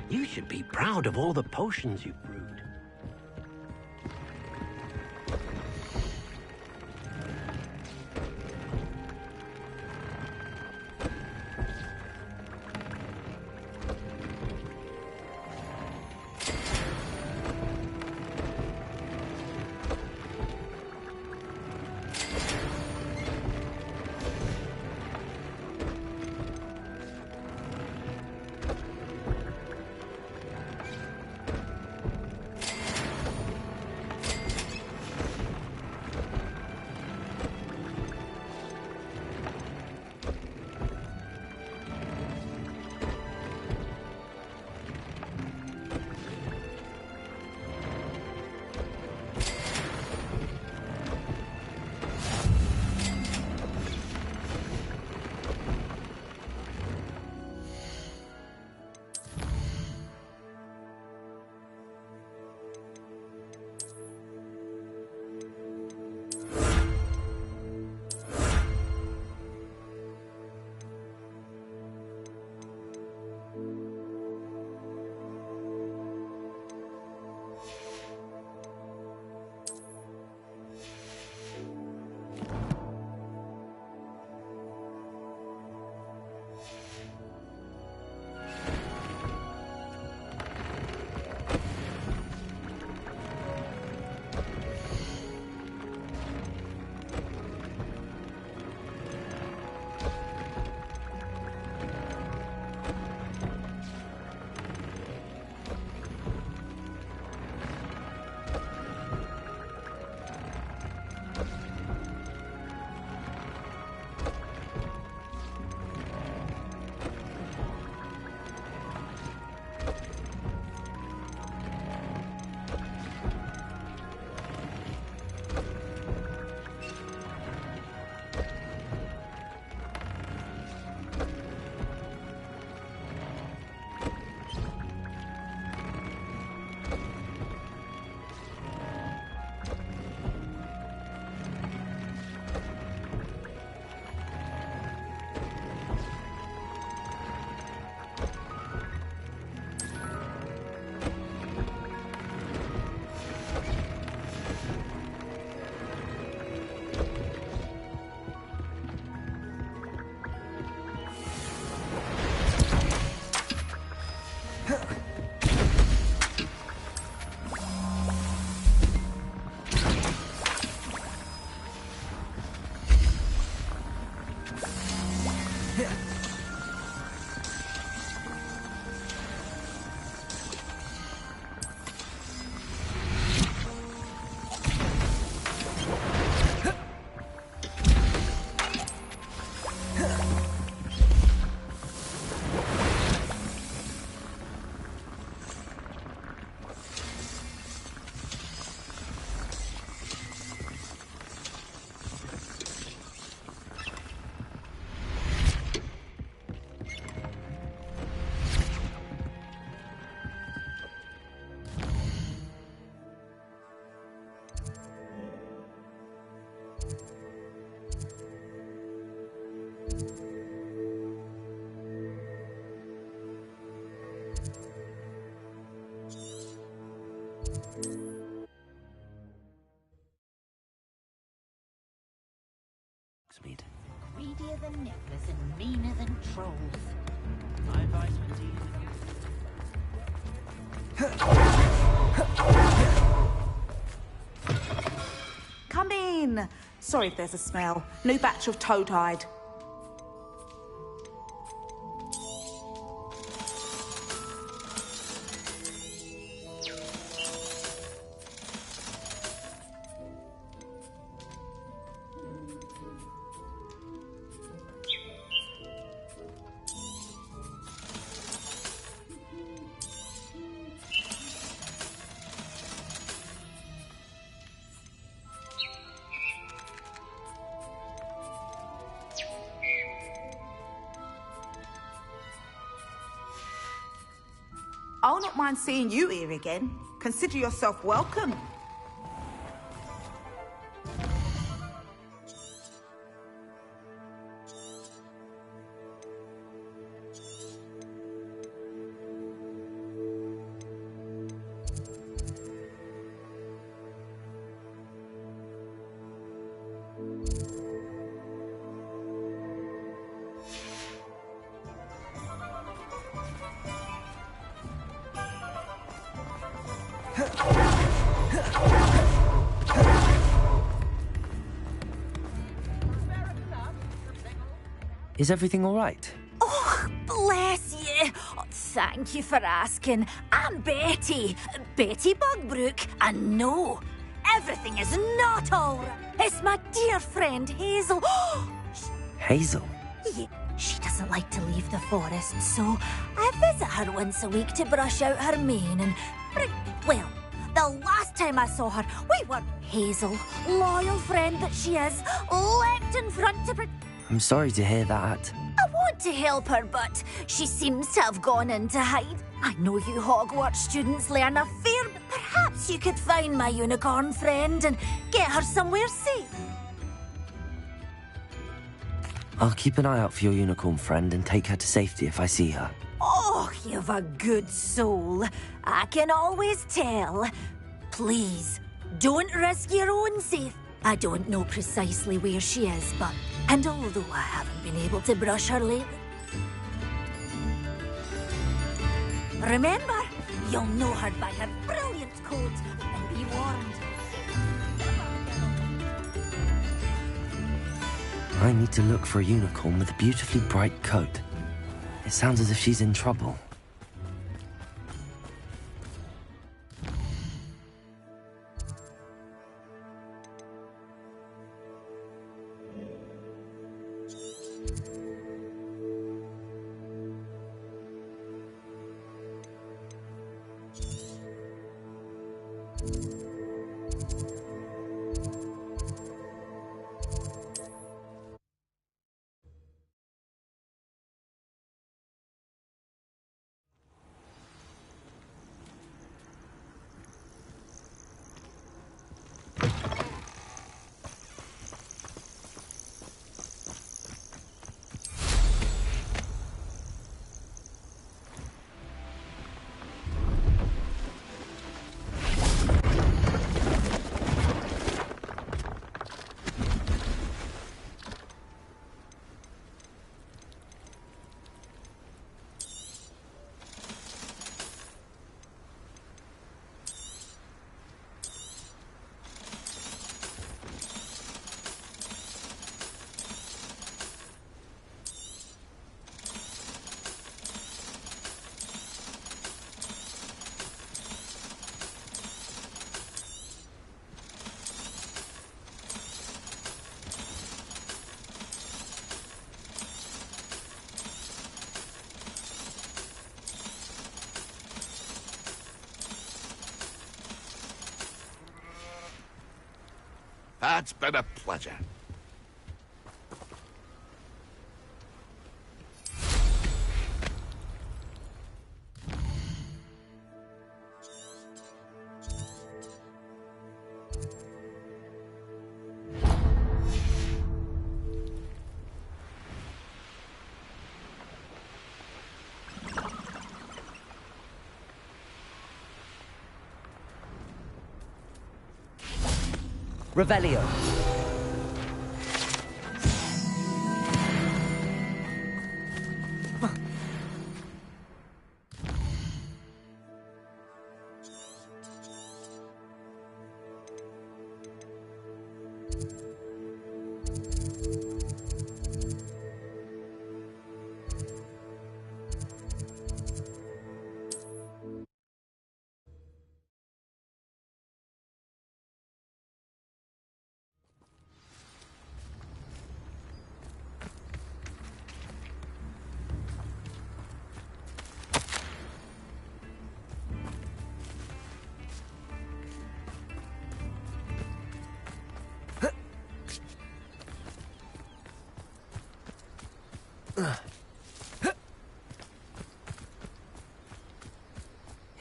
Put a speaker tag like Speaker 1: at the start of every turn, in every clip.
Speaker 1: You should be proud of all the potions you've brewed.
Speaker 2: Greedier than nippers and meaner than trolls.
Speaker 1: My advice would be...
Speaker 3: Come in. Sorry if there's a smell. New batch of toad hide. I'll not mind seeing you here again. Consider yourself welcome.
Speaker 4: Is everything all right?
Speaker 2: Oh, bless you. Oh, thank you for asking. I'm Betty. Betty Bugbrook. And no, everything is not all right. It's my dear friend Hazel.
Speaker 4: Hazel?
Speaker 2: Yeah, she doesn't like to leave the forest, so I visit her once a week to brush out her mane and well, the last time I saw her, we were Hazel, loyal friend that she is, leapt in front to
Speaker 4: I'm sorry to hear that.
Speaker 2: I want to help her, but she seems to have gone in to hide. I know you Hogwarts students learn a fair, but perhaps you could find my unicorn friend and get her somewhere safe.
Speaker 4: I'll keep an eye out for your unicorn friend and take her to safety if I see her.
Speaker 2: Oh, you've a good soul. I can always tell. Please, don't risk your own safety. I don't know precisely where she is, but... And although I haven't been able to brush her lately... Remember, you'll know her by her brilliant coat, and be warned.
Speaker 4: I need to look for a unicorn with a beautifully bright coat. It sounds as if she's in trouble.
Speaker 5: It's been a pleasure.
Speaker 4: Revelio.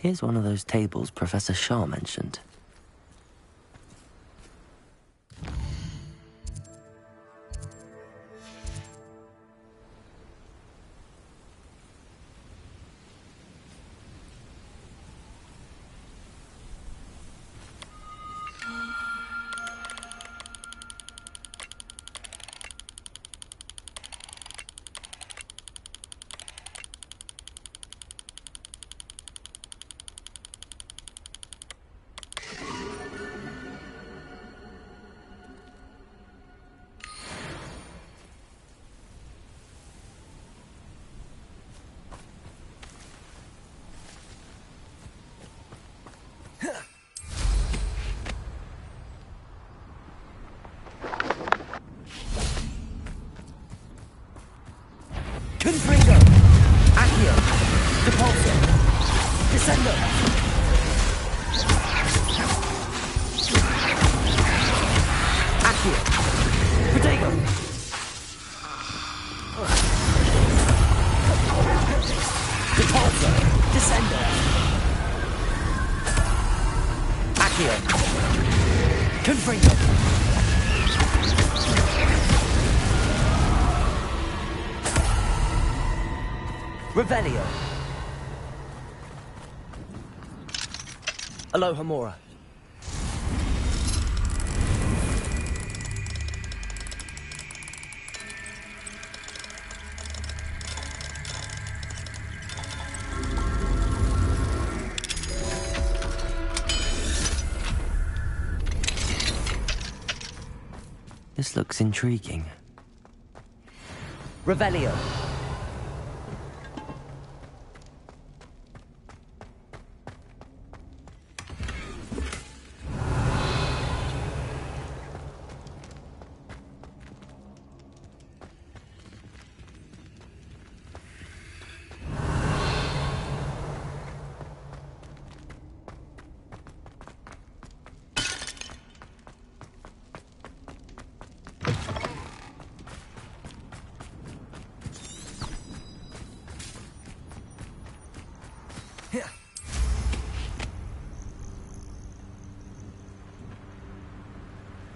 Speaker 4: Here's one of those tables Professor Shah mentioned. Confringo! Accio! Depulso! Descendo! Accio! Protego! Depulso! Descendo! Accio! Confringo! Revelio. Aloha Mora. This looks intriguing. Revelio.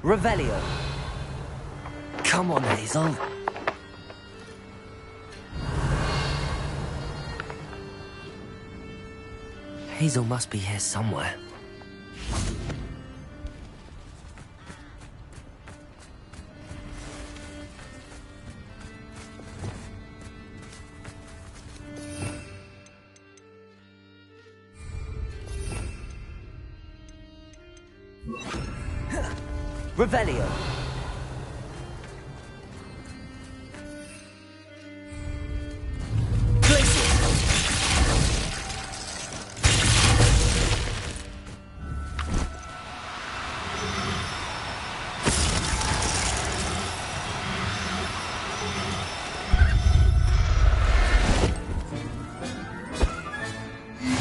Speaker 4: Revelio. Come on, Hazel. Hazel must be here somewhere. Revelio.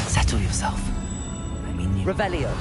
Speaker 4: Settle yourself. I mean you. Revelio.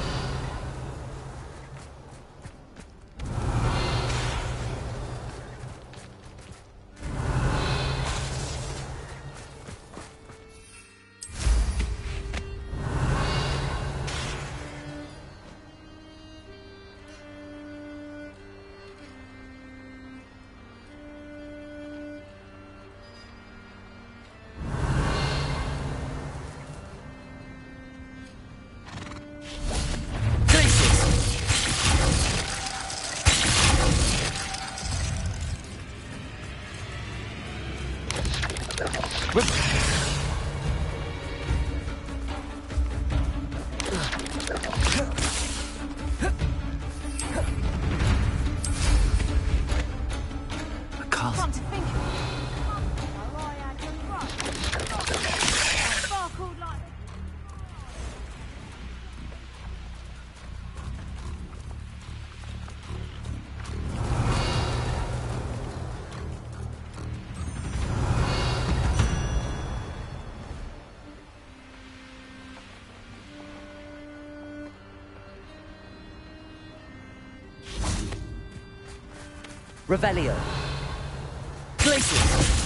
Speaker 4: Revelio. Glacius.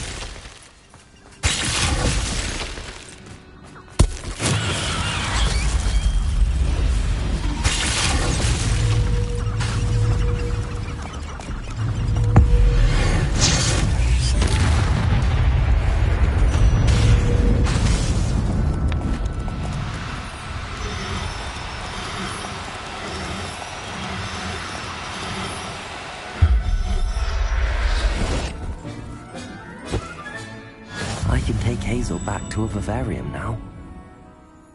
Speaker 4: Hazel back to a vivarium now.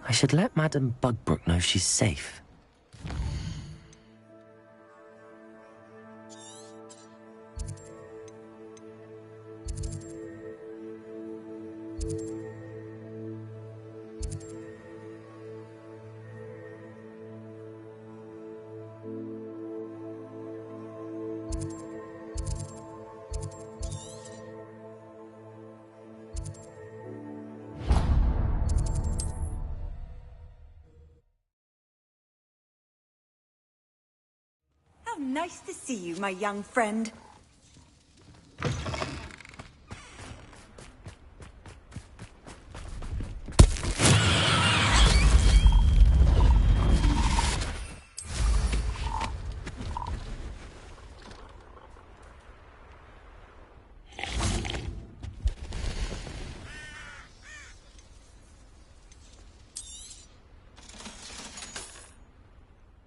Speaker 4: I should let Madame Bugbrook know she's safe.
Speaker 6: Nice to see you, my young friend.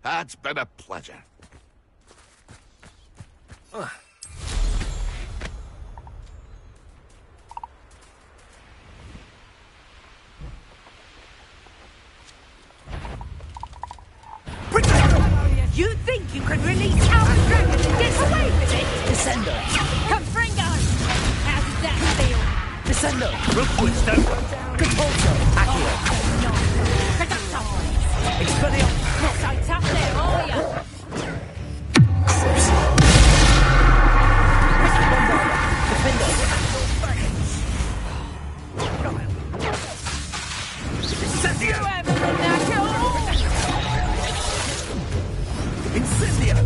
Speaker 5: That's been a pleasure.
Speaker 6: You think you can release our dragon and get away with it?
Speaker 4: Descendo!
Speaker 6: Confringo! How does that feel?
Speaker 4: Descendo! Rookwood stone! Compulso! Accio!
Speaker 6: Producto!
Speaker 4: Expelliarmus!
Speaker 6: Not so tough there, are you?
Speaker 4: Defender!
Speaker 6: You haven't been that at all!
Speaker 4: Incendio!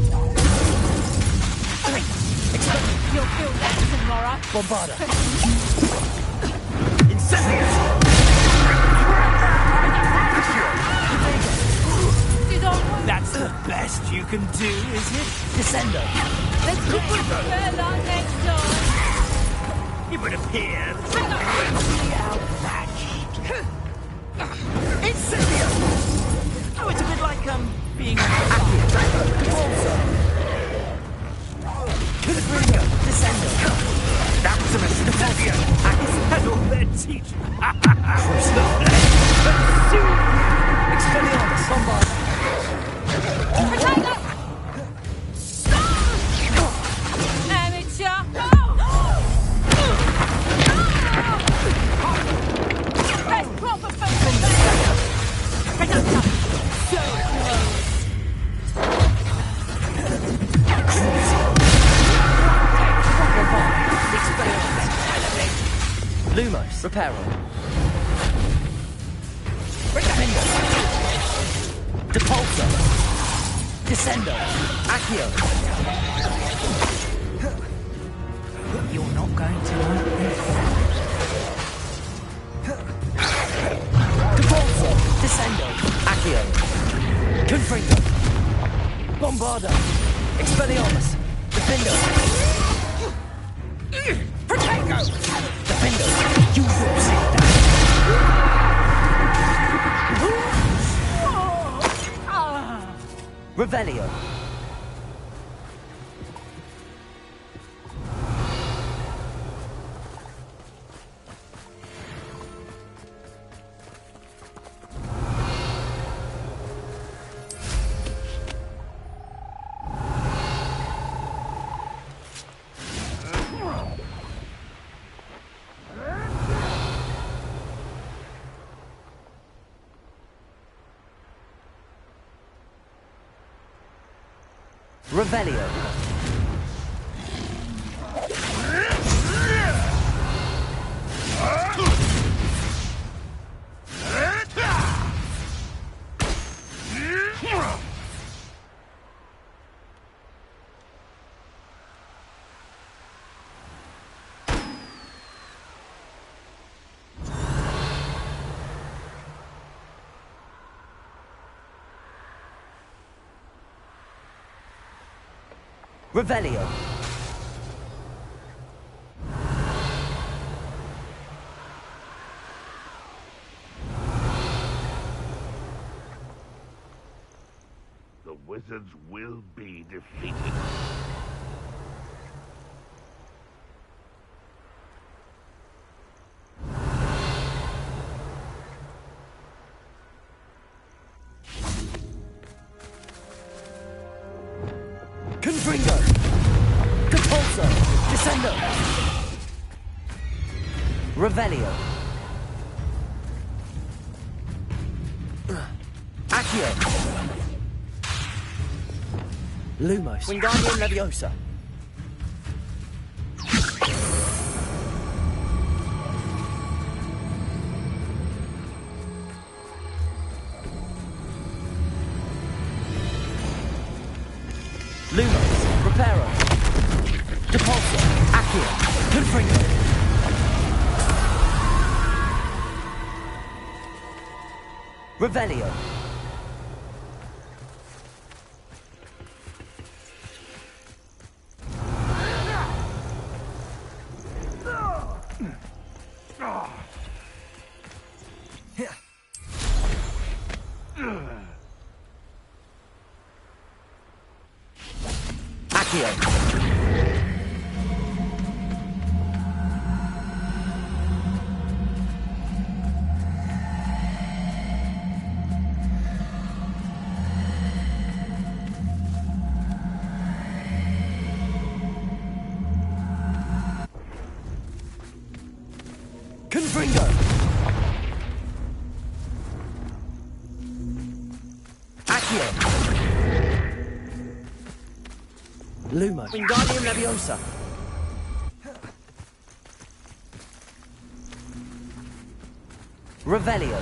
Speaker 6: You'll feel that tomorrow.
Speaker 4: Bombarda! Incendio!
Speaker 6: Did I win?
Speaker 4: That's the best you can do, is it? Descendo!
Speaker 6: Let's get it further next time.
Speaker 4: You would appear
Speaker 6: Bring up
Speaker 4: outmatched. Incendio! Oh, it's a bit like, being Compulso! Confringo! Descendo! Maximus! Incendio! Accio! Has all their teeth! Expelliarmus! Bombard!
Speaker 6: Potato! Amateur! That's proper football! Producto! So close!
Speaker 4: Lumos, Reparo. Depulso. Descendo. Accio. You're not going to like this. Depulso. Descendo. Accio. Confringo. Bombarda. Expelliarmus. Defendo. Protego! Defendo! You will see that! Revelio. Revelio. Revelio.
Speaker 5: The wizards will be defeated.
Speaker 4: Confringo. Compulso. Descendo. Revelio. Accio. Lumos. Wingardium Leviosa. Lumos. Accio. Confringo. Revelio. Accio. Confringo. Accio. Lumo. Wingardium Leviosa. Revelio.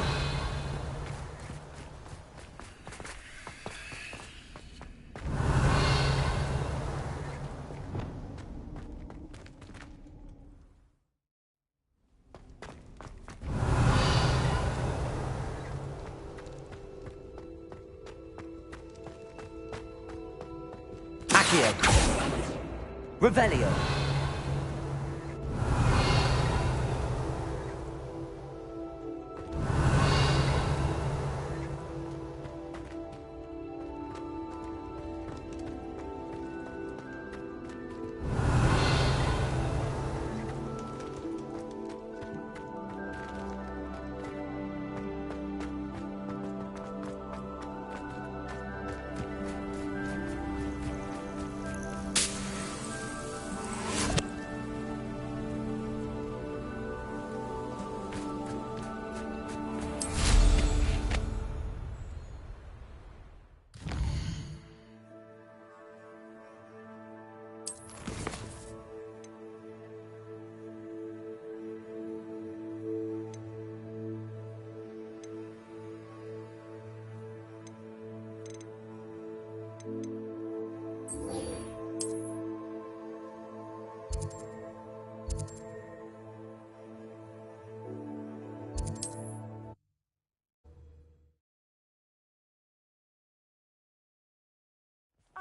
Speaker 4: Accio. Revelio.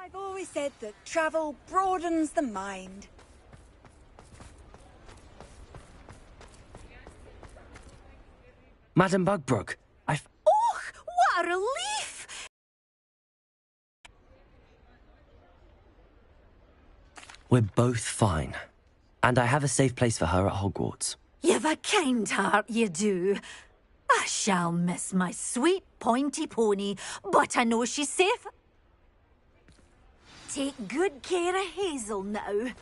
Speaker 6: I've always said that travel broadens the mind.
Speaker 4: Madam Bugbrook,
Speaker 2: Oh, what a relief!
Speaker 4: we're both fine. And I have a safe place for her at Hogwarts.
Speaker 2: You've a kind heart, you do. I shall miss my sweet pointy pony, but I know she's safe. Take good care of Hazel now.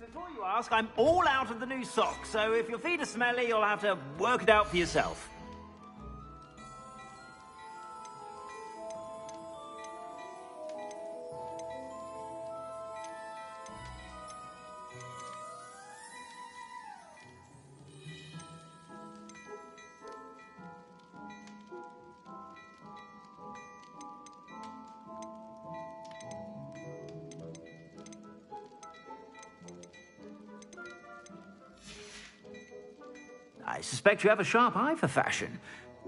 Speaker 1: Before you ask, I'm all out of the new socks, so if your feet are smelly, you'll have to work it out for yourself. I suspect you have a sharp eye for fashion.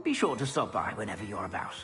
Speaker 1: Be sure to stop by whenever you're about.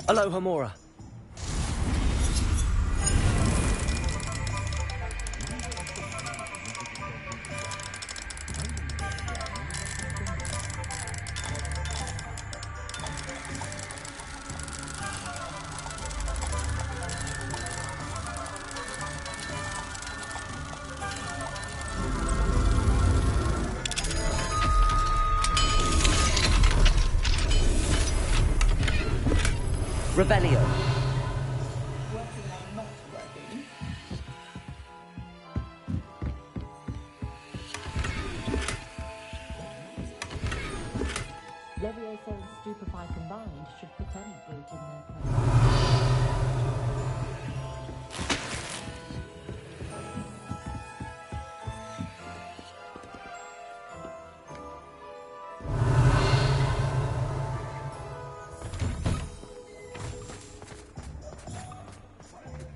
Speaker 4: Aloha Mora. Revelio.
Speaker 7: Levioso and Stupefy combined should put any brute in their place.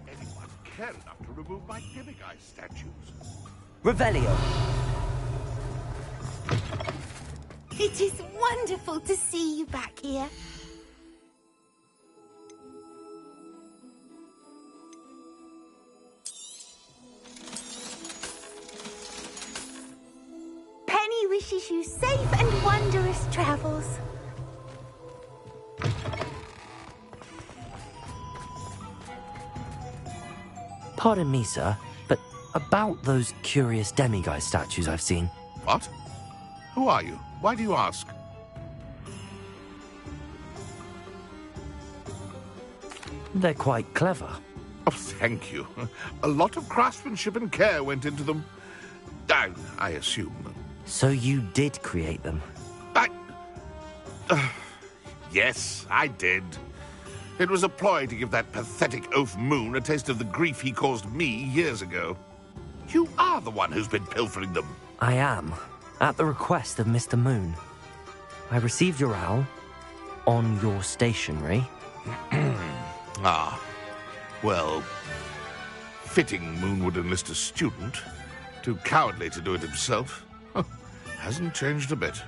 Speaker 5: Anyone care enough to remove my demiguise statues?
Speaker 4: Revelio.
Speaker 8: It is wonderful to see you back here. Penny wishes you safe and wondrous travels.
Speaker 4: Pardon me, sir, but about those curious demiguise statues I've seen.
Speaker 5: What? Who are you? Why do you ask?
Speaker 4: They're quite clever.
Speaker 5: Oh, thank you. A lot of craftsmanship and care went into them. I assume.
Speaker 4: So you did create them?
Speaker 5: Yes, I did. It was a ploy to give that pathetic oaf Moon a taste of the grief he caused me years ago. You are the one who's been pilfering them.
Speaker 4: I am, at the request of Mr. Moon. I received your owl on your stationery.
Speaker 5: Ah, well, fitting Moon would enlist a student. Too cowardly to do it himself. Hasn't changed a bit.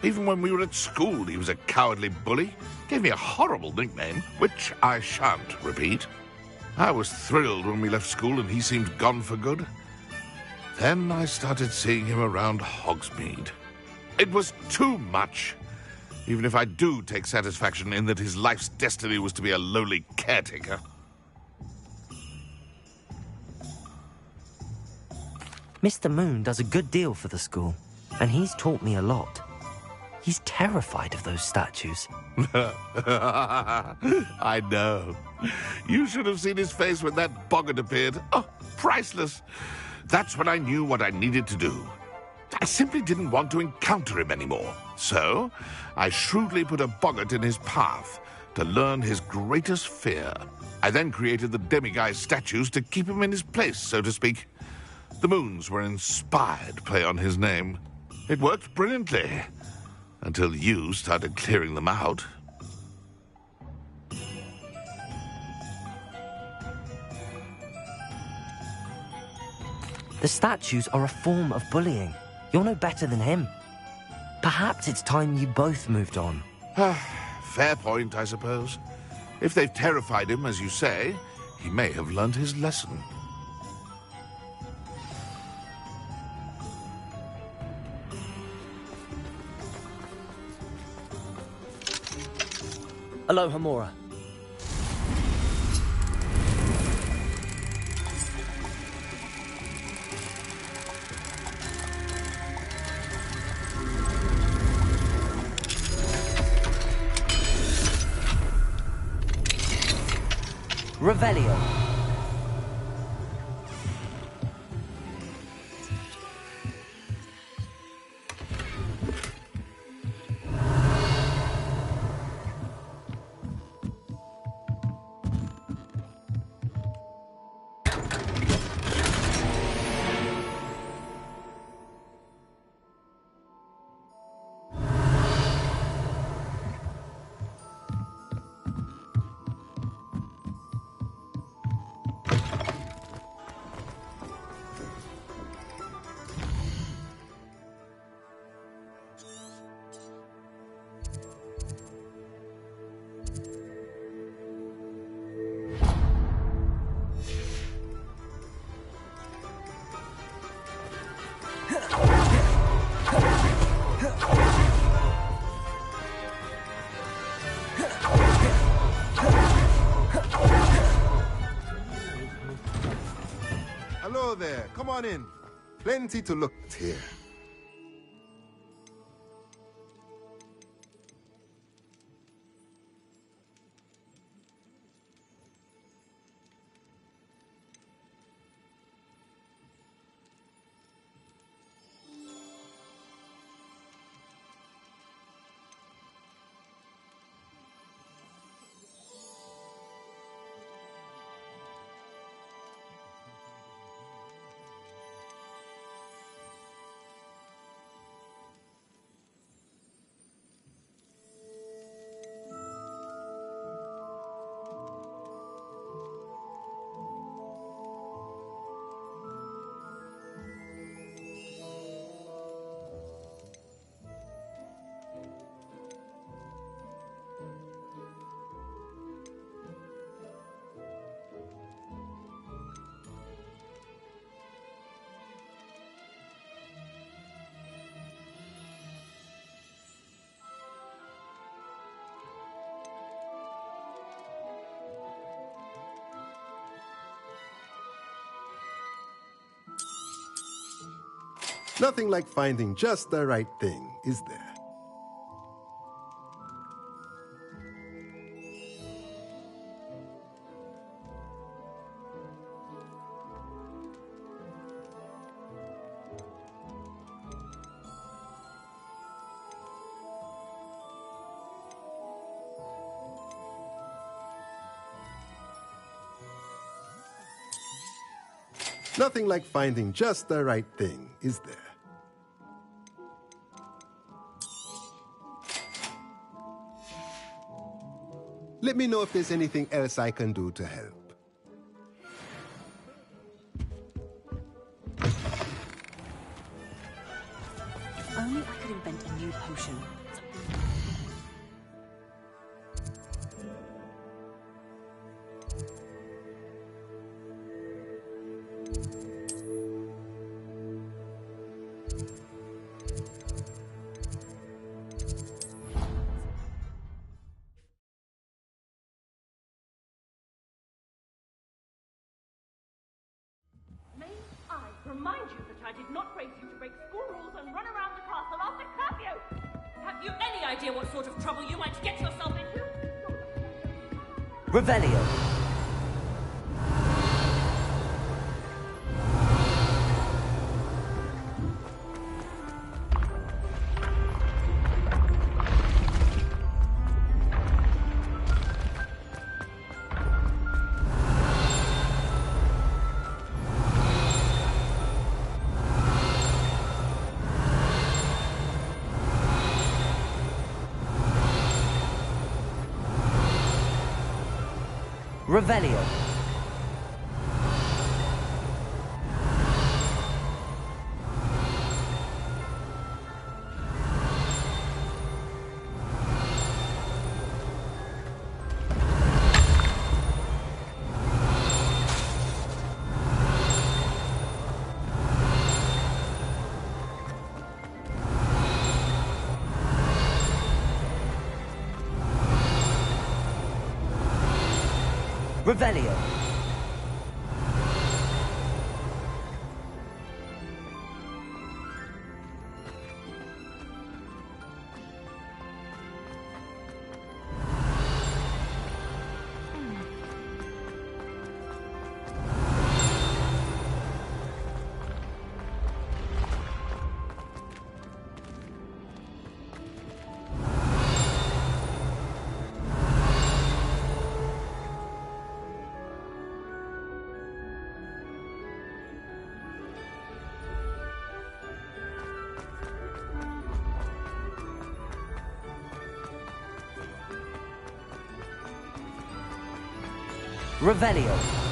Speaker 5: Even when we were at school, he was a cowardly bully. Gave me a horrible nickname, which I shan't repeat. I was thrilled when we left school and he seemed gone for good. Then I started seeing him around Hogsmeade. It was too much. Even if I do take satisfaction in that his life's destiny was to be a lowly caretaker.
Speaker 4: Mr. Moon does a good deal for the school, and he's taught me a lot. He's terrified of those statues.
Speaker 5: I know. You should have seen his face when that boggart appeared. Oh, priceless. That's when I knew what I needed to do. I simply didn't want to encounter him anymore. So, I shrewdly put a boggart in his path to learn his greatest fear. I then created the demiguise statues to keep him in his place, so to speak. The moons were an inspired play on his name. It worked brilliantly. Until you started clearing them out.
Speaker 4: The statues are a form of bullying. You're no better than him. Perhaps it's time you both moved on.
Speaker 5: Fair point, I suppose. If they've terrified him, as you say, he may have learned his lesson.
Speaker 4: Aloha Mora. Revelio.
Speaker 9: Hello there. Come on in. Plenty to look at here. Nothing like finding just the right thing, is there? Nothing like finding just the right thing, is there? Let me know if there's anything else I can do to help.
Speaker 10: If only I could invent a new potion.
Speaker 11: Remind you that I did not raise you to break school rules and run around the castle after curfew! Have you any idea what sort of trouble you might get yourself into?
Speaker 4: Revelio. Revelio. Revelio. Revelio.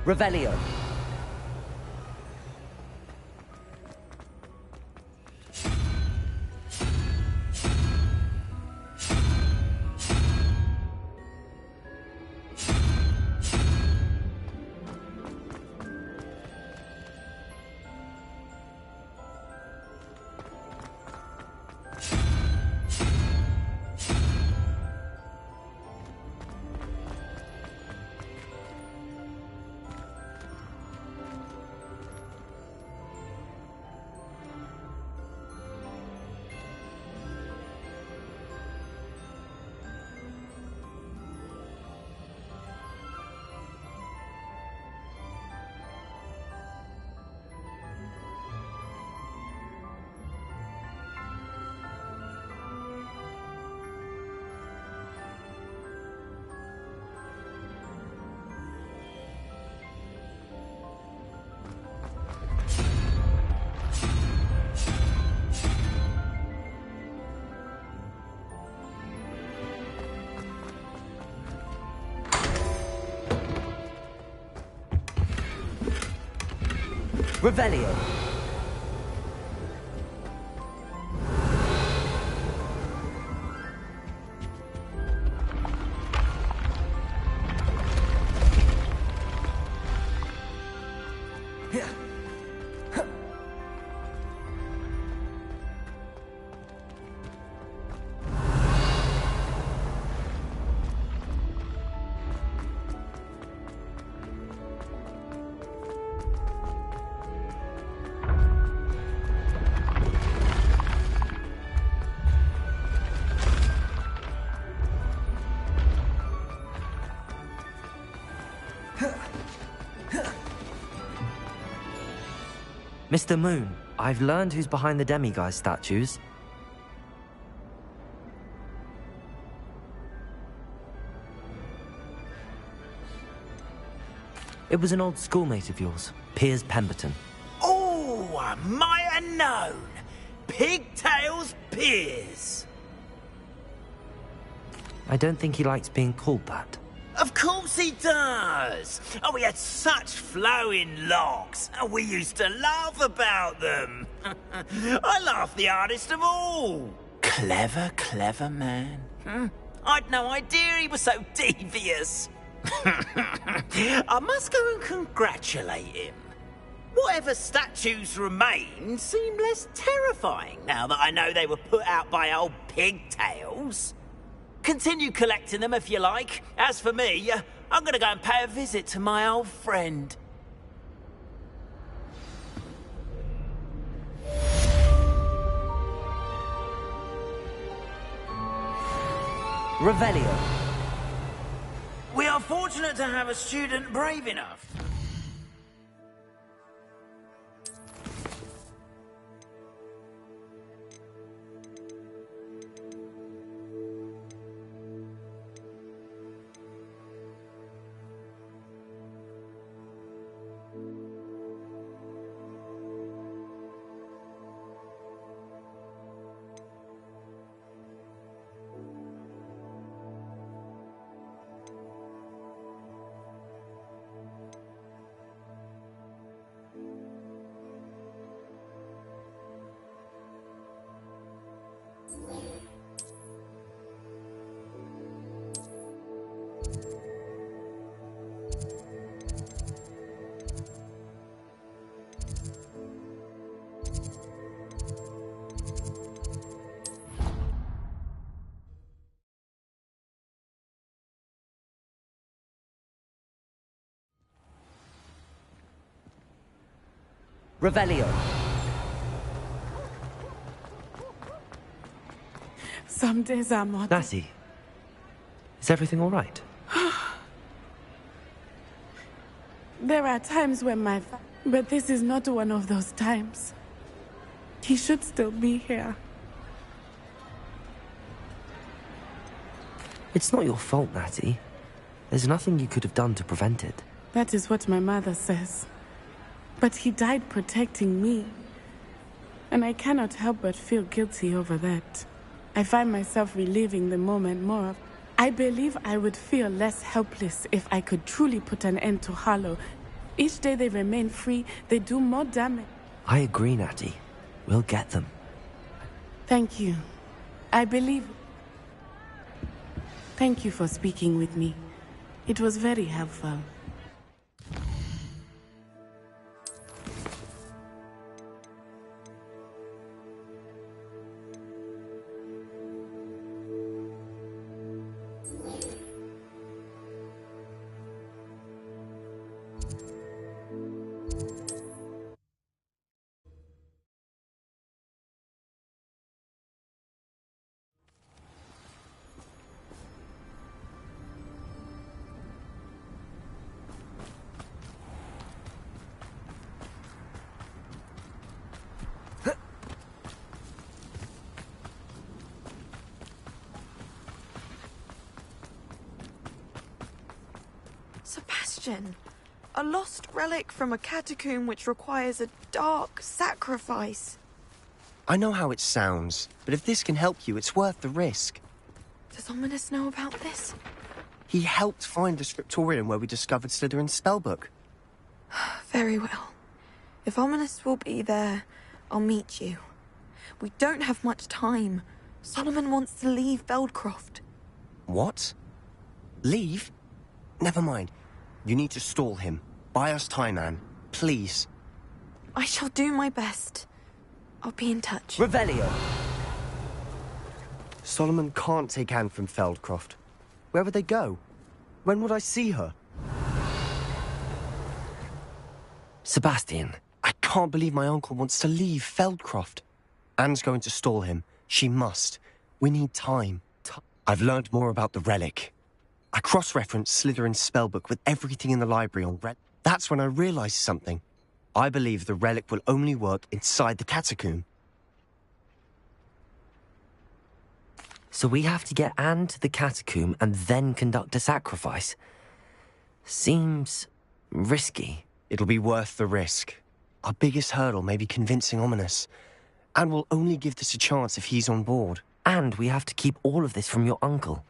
Speaker 4: Revelio. Revelio. Mr. Moon, I've learned who's behind the demiguise statues. It was an old schoolmate of yours, Piers Pemberton.
Speaker 1: Oh, I might have known. Pigtails Piers.
Speaker 4: I don't think he likes being called that.
Speaker 1: Of course he does. Oh, he had such flowing locks. Oh, we used to laugh about them. I laughed the hardest of all. Clever, clever man. I'd no idea he was so devious. I must go and congratulate him. Whatever statues remain seem less terrifying now that I know they were put out by old pigtails. Continue collecting them if you like. As for me, I'm gonna go and pay a visit to my old friend.
Speaker 4: Revelio.
Speaker 1: We are fortunate to have a student brave enough.
Speaker 4: Revelio.
Speaker 12: Some days I'm not.
Speaker 4: Lassie, is everything all right?
Speaker 12: There are times when but this is not one of those times. He should still be here.
Speaker 4: It's not your fault, Natty. There's nothing you could have done to prevent it.
Speaker 12: That is what my mother says. But he died protecting me. And I cannot help but feel guilty over that. I find myself reliving the moment more. I believe I would feel less helpless if I could truly put an end to Harlow Each day they remain free, they do more damage.
Speaker 4: I agree, Natty. We'll get them.
Speaker 12: Thank you. I believe... Thank you for speaking with me. It was very helpful.
Speaker 13: Sebastian, a lost relic from a catacomb which requires a dark sacrifice.
Speaker 14: I know how it sounds, but if this can help you, it's worth the risk.
Speaker 13: Does Ominous know about this?
Speaker 14: He helped find the scriptorium where we discovered Slytherin's spellbook.
Speaker 13: Very well. If Ominous will be there, I'll meet you. We don't have much time. Solomon wants to leave Feldcroft.
Speaker 14: What? Leave? Never mind. You need to stall him. Buy us time, Anne. Please.
Speaker 13: I shall do my best. I'll be in touch.
Speaker 14: Revelio! Solomon can't take Anne from Feldcroft. Where would they go? When would I see her?
Speaker 4: Sebastian.
Speaker 14: I can't believe my uncle wants to leave Feldcroft. Anne's going to stall him. She must. We need time. I've learned more about the relic. I cross-referenced Slytherin's spellbook with everything in the library on Red. That's when I realized something. I believe the relic will only work inside the catacomb.
Speaker 4: So we have to get Anne to the catacomb and then conduct a sacrifice. Seems risky.
Speaker 14: It'll be worth the risk. Our biggest hurdle may be convincing Ominous. And we'll only give this a chance if he's on board.
Speaker 4: And we have to keep all of this from your uncle.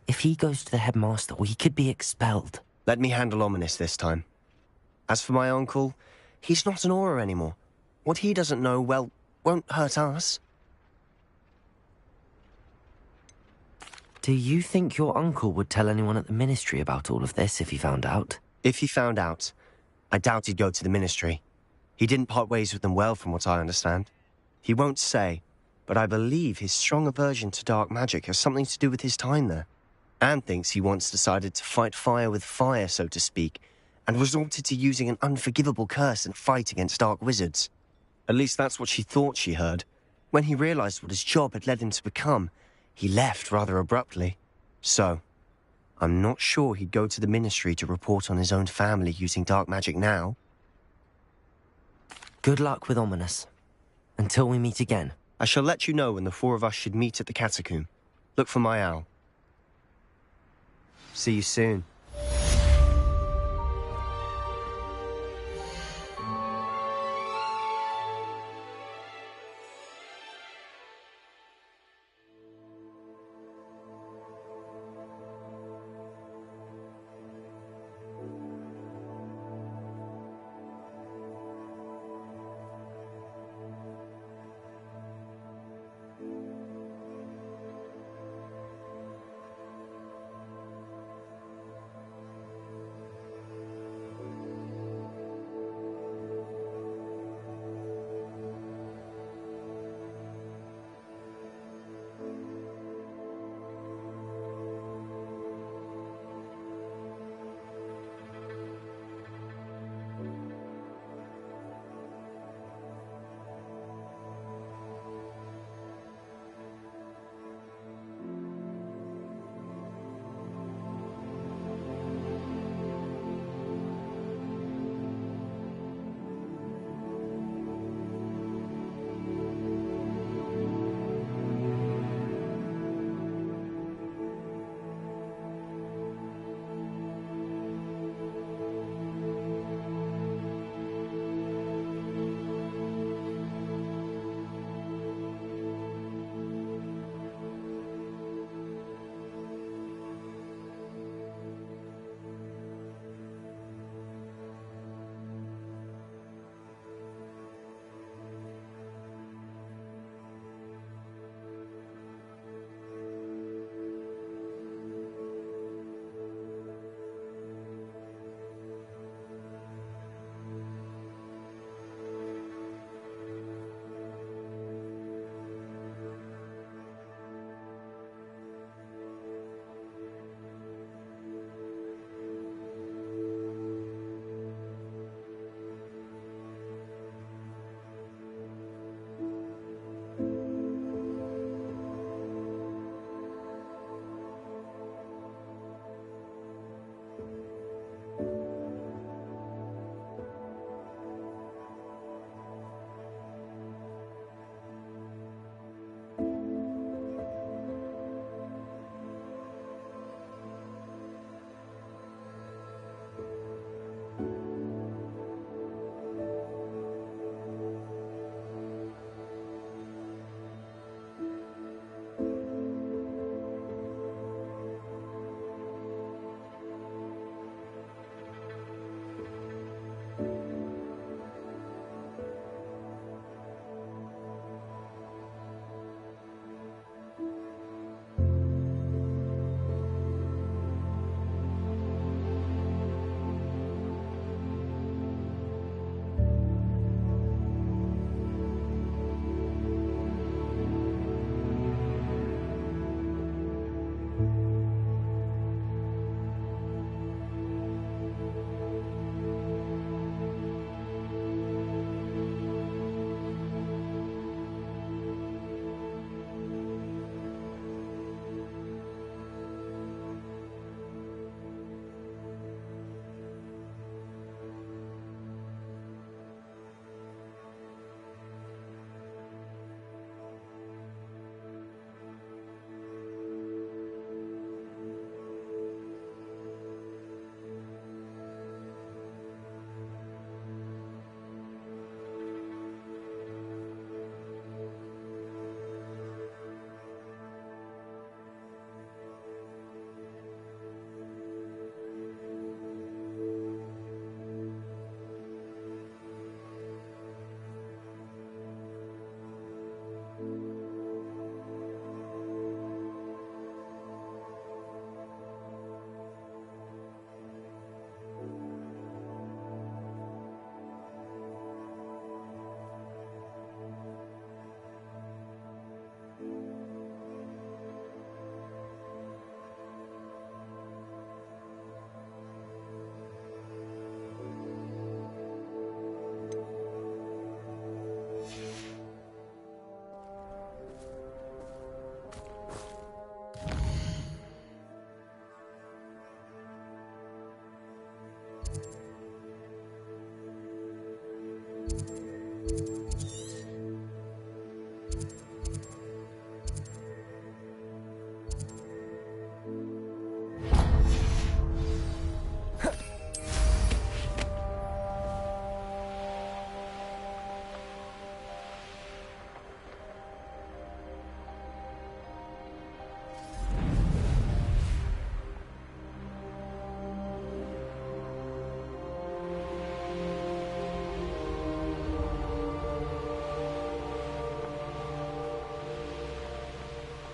Speaker 4: If he goes to the headmaster, he could be expelled.
Speaker 14: Let me handle Ominous this time. As for my uncle, he's not an Auror anymore. What he doesn't know, well, won't hurt us.
Speaker 4: Do you think your uncle would tell anyone at the ministry about all of this if he found out?
Speaker 14: If he found out, I doubt he'd go to the ministry. He didn't part ways with them well, from what I understand. He won't say, but I believe his strong aversion to dark magic has something to do with his time there. Anne thinks he once decided to fight fire with fire, so to speak, and resorted to using an unforgivable curse in fight against dark wizards. At least that's what she thought she heard. When he realized what his job had led him to become, he left rather abruptly. So, I'm not sure he'd go to the ministry to report on his own family using dark magic now.
Speaker 4: Good luck with Ominous. Until we meet again.
Speaker 14: I shall let you know when the four of us should meet at the catacomb. Look for my owl. See you soon.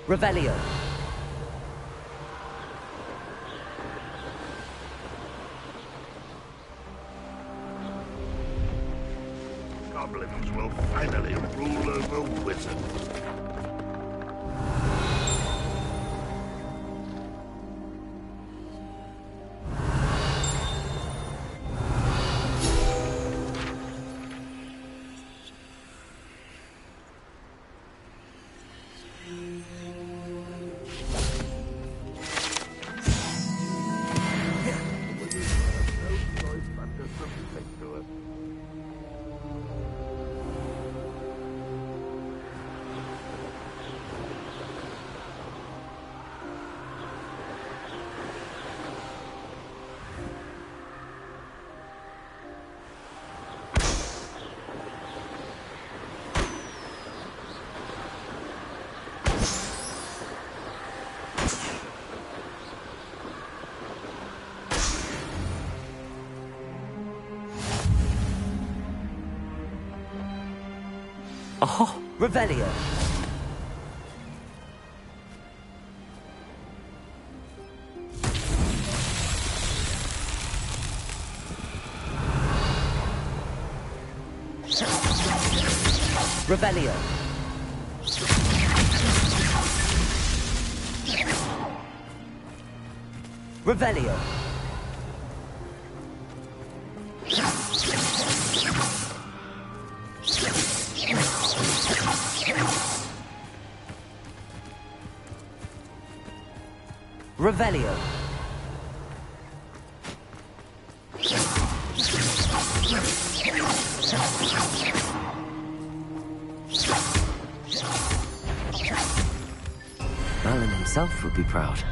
Speaker 4: Revelio.
Speaker 5: Goblins will finally rule over wizards.
Speaker 4: Oh, Revelio. Revelio. Revelio. Revelio. Merlin himself would be proud.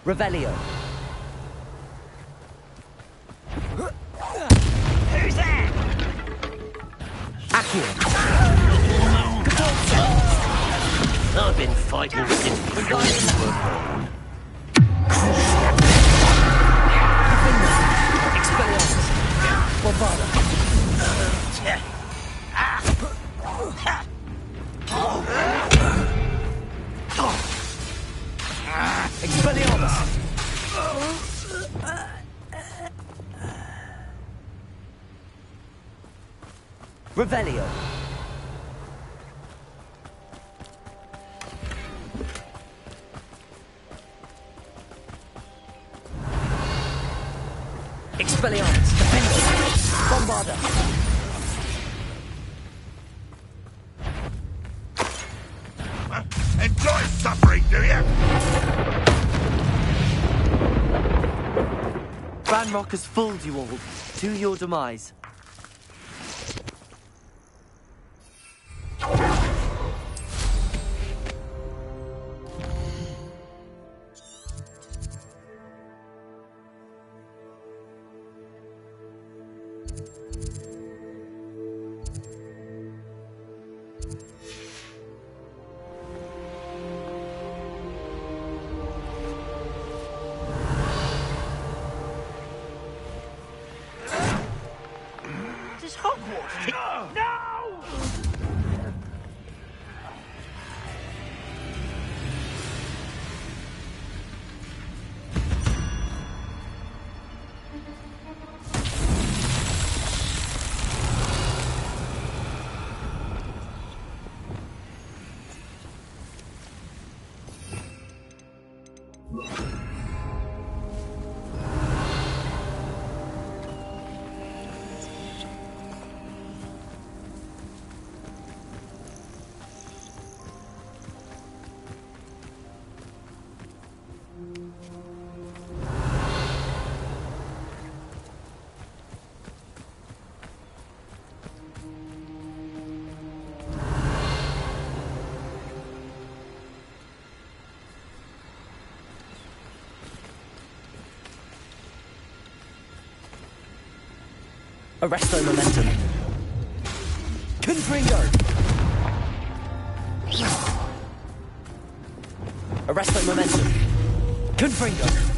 Speaker 4: Revelio.
Speaker 1: Who's that?
Speaker 4: Accio.
Speaker 1: I've been fighting since before you were born.
Speaker 4: Expelliarmus. Bombarda. Expelliarmus. Revelio. Expelliarmus. Defense. Bombarda.
Speaker 5: Enjoy suffering, do you?
Speaker 4: Ranrock has fooled you all to your demise.
Speaker 1: Does Hogwarts keep... No!
Speaker 4: Arresto momentum. Confringo. Arresto momentum. Confringo!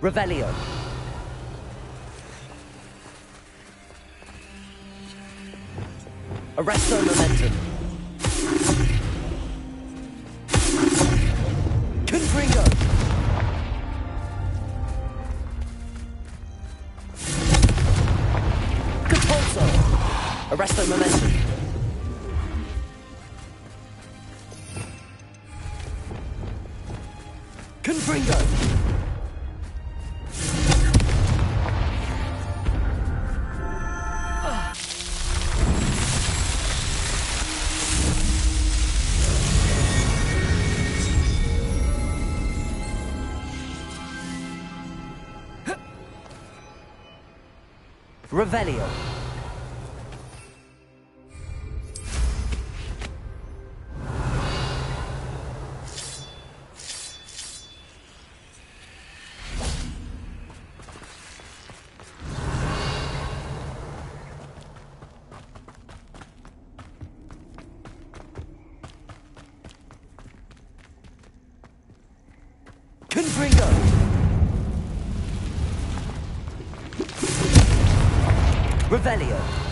Speaker 4: Revelio. Arresto momentum. Confringo. Compulso. Arresto momentum. Confringo. Revelio. Confringo. Revelio.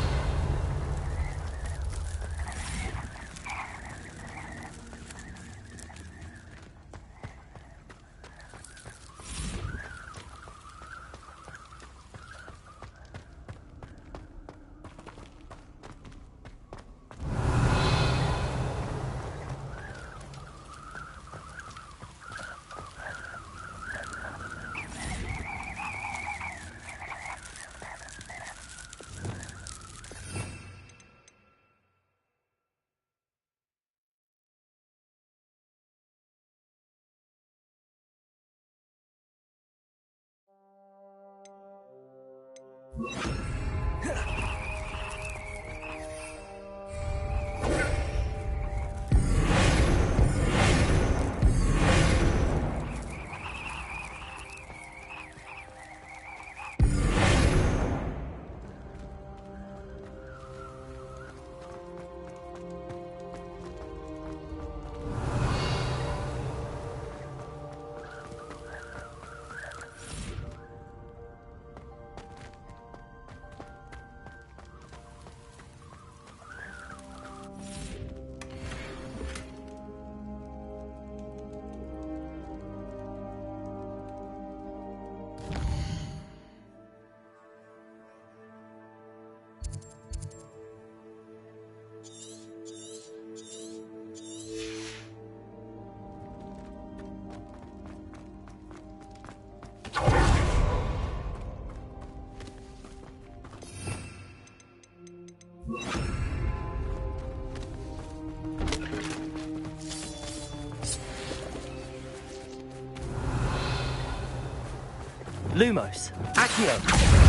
Speaker 4: Lumos, Accio,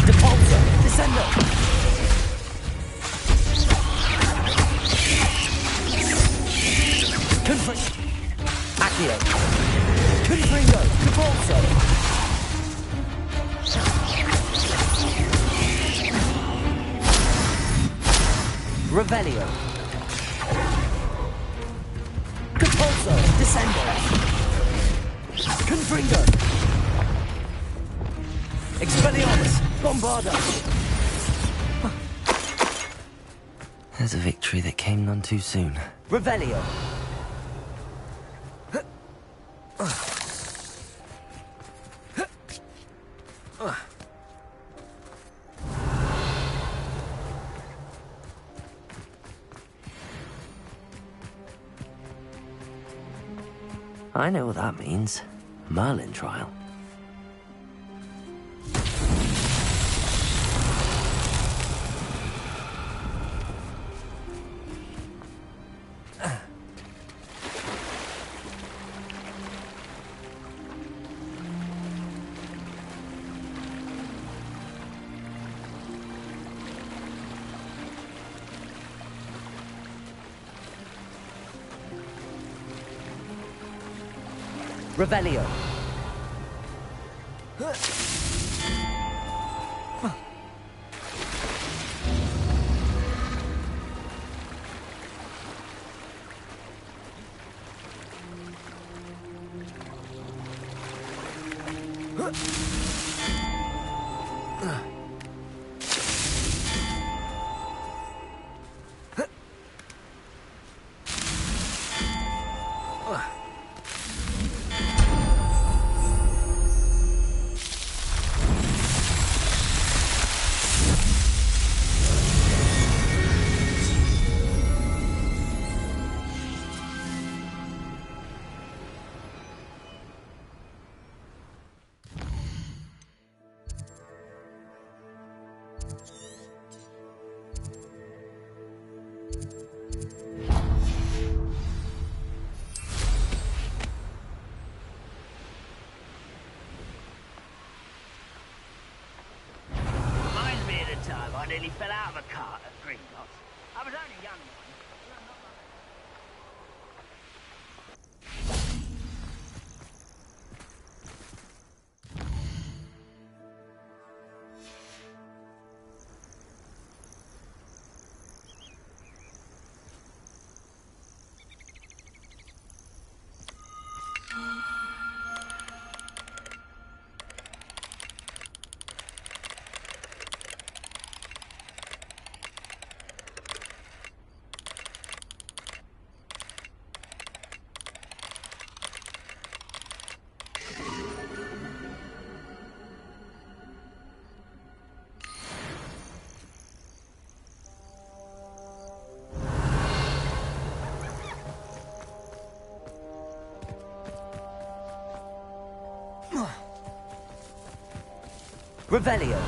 Speaker 4: Depulso, Descendo. Accio, Confringo, Depulso. Revelio. Depulso, Descendo. Confringo. Expelliarmus! Bombarda! There's a victory that came none too soon. Revelio! I know what that means. Merlin trial. Revelio.
Speaker 1: Reminds me of the time I nearly fell out of a cart at Gringotts. I was only young once.
Speaker 4: Revelio.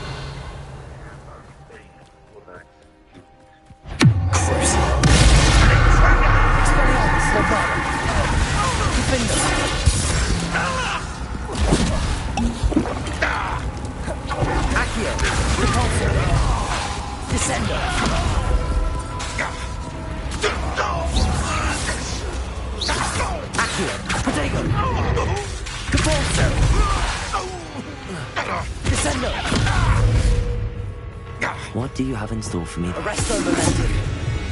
Speaker 4: Accio. Repulsor. Descendo. Accio. Protego. Repulsor. Descendo. What do you have in store for me? Arresto Momentum.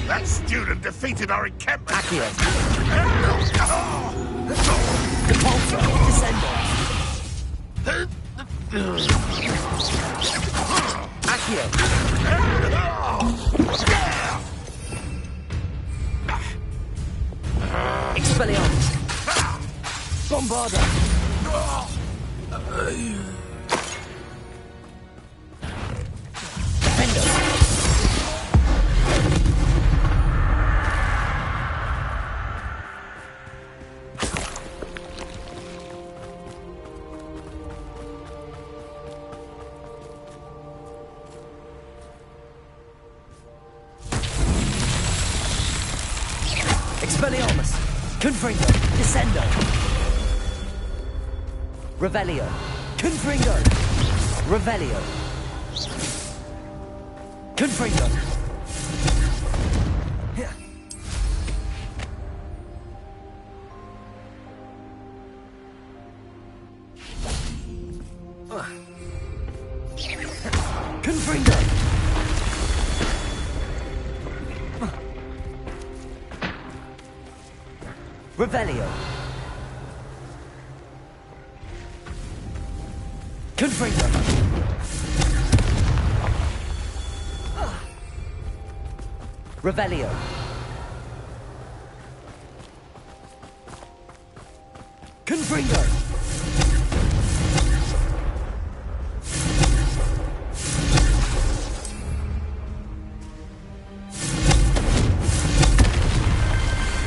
Speaker 5: That student defeated our encampment.
Speaker 4: Accio. Repulsor. Descendo. Accio. Expelliarmus. Bombarda. Defendo. Expelliarmus. Confringo. Descendo. Revelio. Confringo. Revelio. Confringo. Confringo. Revelio. Confringo. Revelio. Confringo.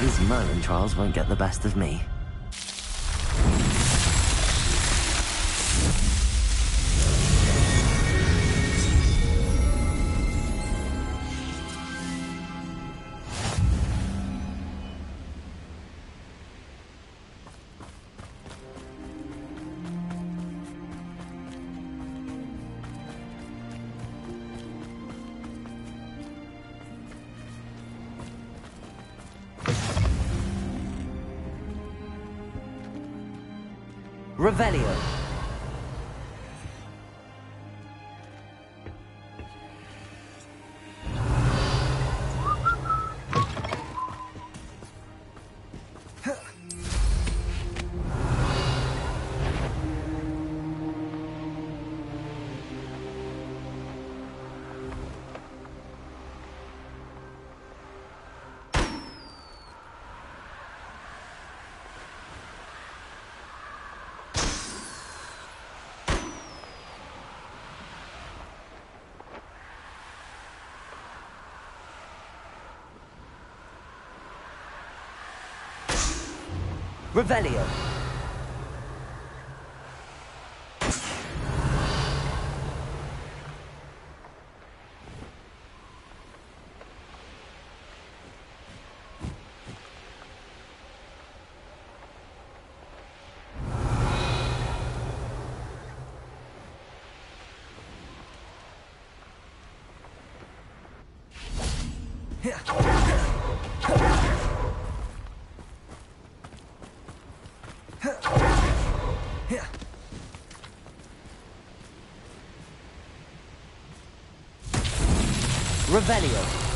Speaker 4: These Merlin trials won't get the best of me. Revelio. Revelio. Revelio.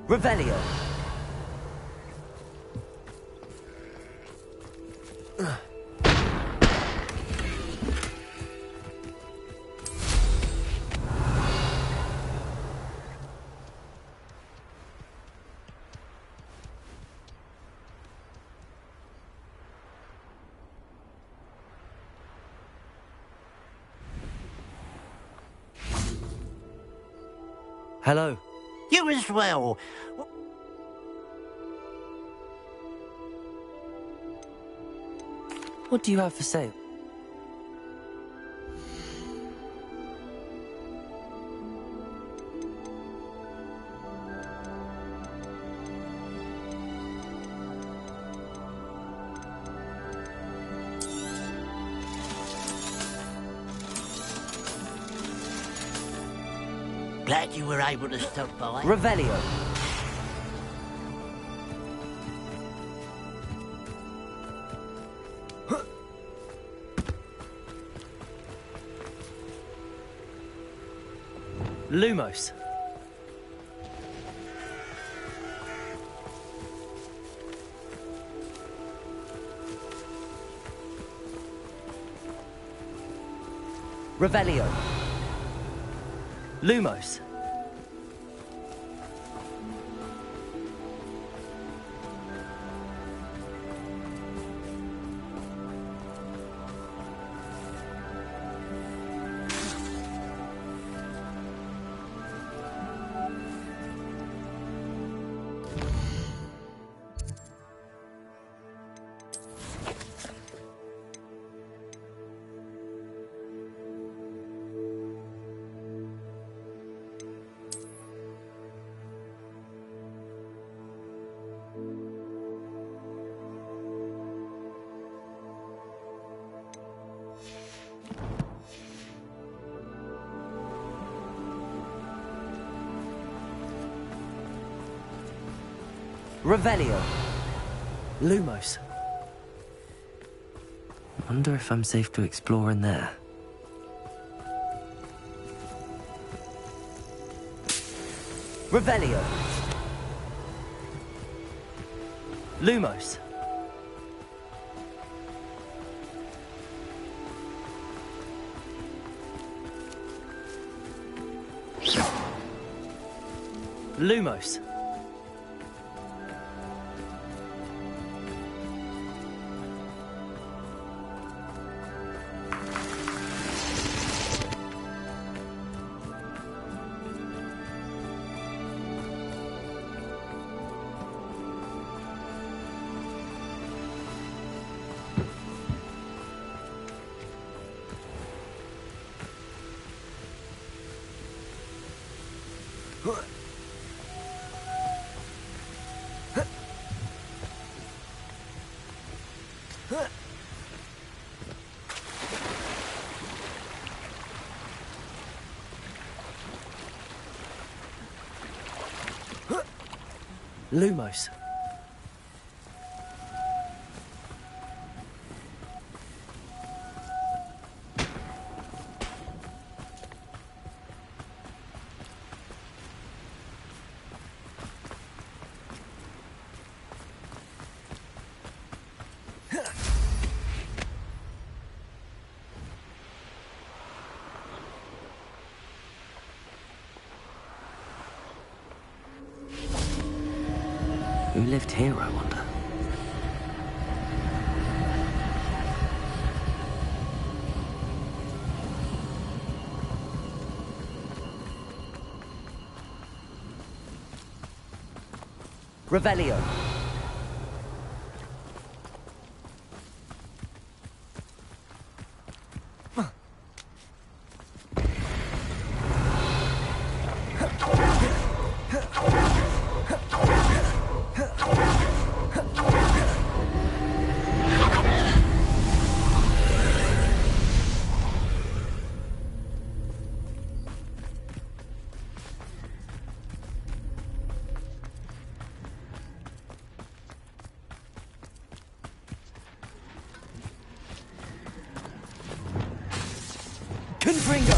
Speaker 4: Revelio. Hello.
Speaker 1: You as well.
Speaker 4: What do you have for sale?
Speaker 1: Glad you were able to stop by.
Speaker 4: Revelio. Lumos. Revelio. Lumos. Revelio. Lumos. Wonder if I'm safe to explore in there. Revelio. Lumos. Lumos. Lumos. Who lived here, I wonder? Revelio. Confringo!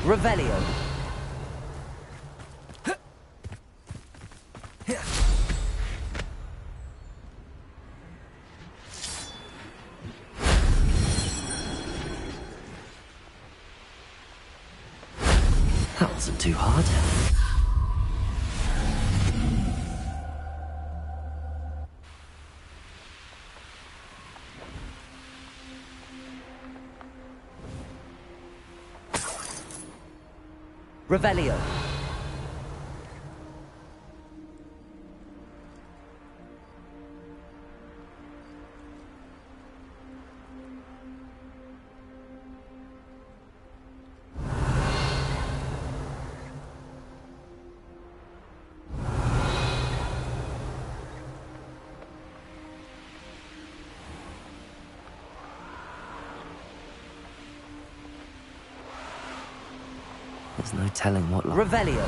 Speaker 4: Revelio. That wasn't too hard. Revelio. There's no telling what... Revelio.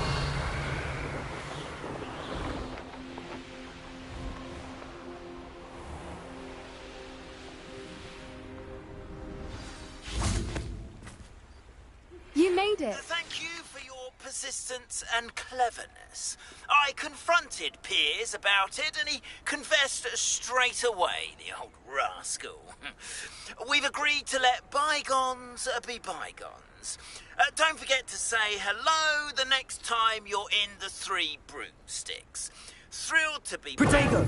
Speaker 15: You made it.
Speaker 1: Thank you for your persistence and cleverness. I confronted Piers about it, and he confessed straight away, the old rascal. We've agreed to let bygones be bygones. Don't forget to say hello the next time you're in the Three Broomsticks. Thrilled to be...
Speaker 4: Protego!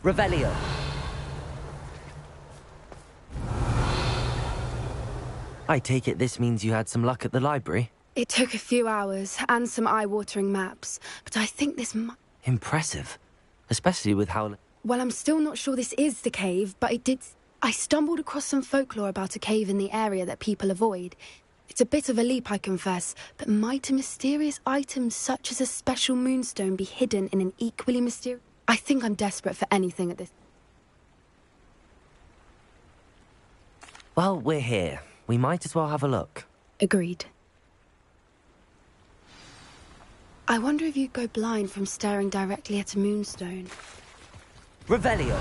Speaker 4: Revelio. I take it this means you had some luck at the library?
Speaker 15: It took a few hours and some eye-watering maps, but I think this
Speaker 4: Impressive. Especially with how...
Speaker 15: Well, I'm still not sure this is the cave, but I stumbled across some folklore about a cave in the area that people avoid. It's a bit of a leap, I confess, but might a mysterious item such as a special moonstone be hidden in an equally mysterious... I think I'm desperate for anything at this...
Speaker 4: Well, we're here. We might as well have a look.
Speaker 15: Agreed. I wonder if you'd go blind from staring directly at a moonstone.
Speaker 4: Revelio.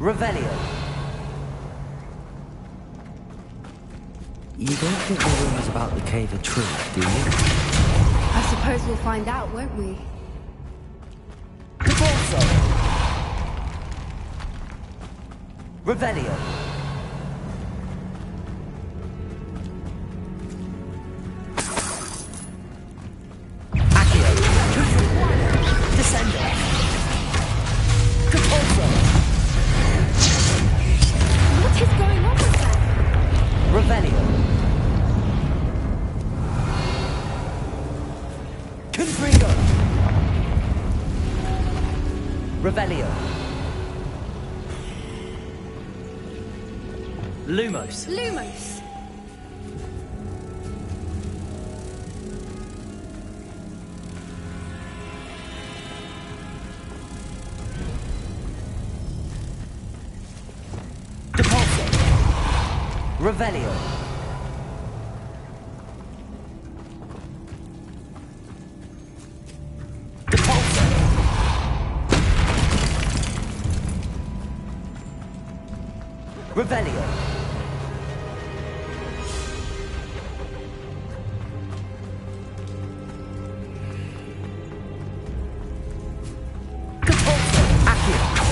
Speaker 4: Revelio. You don't think the rumors about the cave are true, do you?
Speaker 15: I suppose we'll find out, won't we?
Speaker 4: Revelio. Accio. Descendo. Capulso.
Speaker 15: What is going on with that?
Speaker 4: Revelio. Confringo. Revelio. Lumos.
Speaker 15: Lumos.
Speaker 4: Depulso. Revelio. Depulso. Revelio.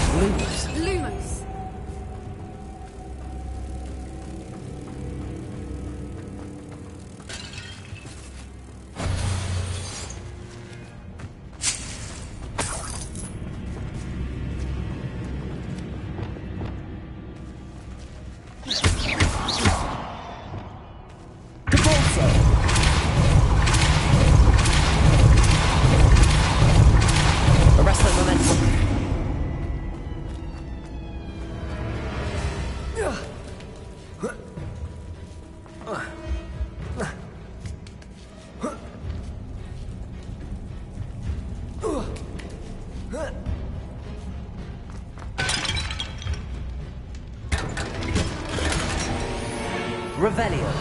Speaker 4: Lumos.
Speaker 15: Lumos.
Speaker 4: Arrest the momentum. Revelio.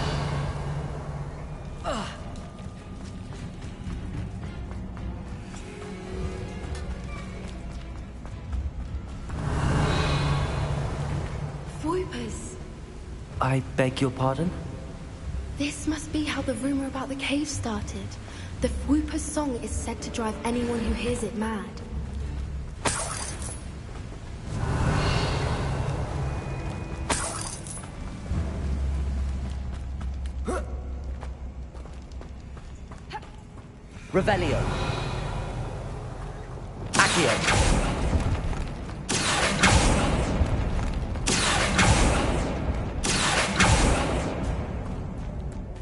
Speaker 4: I beg your pardon?
Speaker 15: This must be how the rumor about the cave started. The Whooper's song is said to drive anyone who hears it mad.
Speaker 4: Revelio. Accio.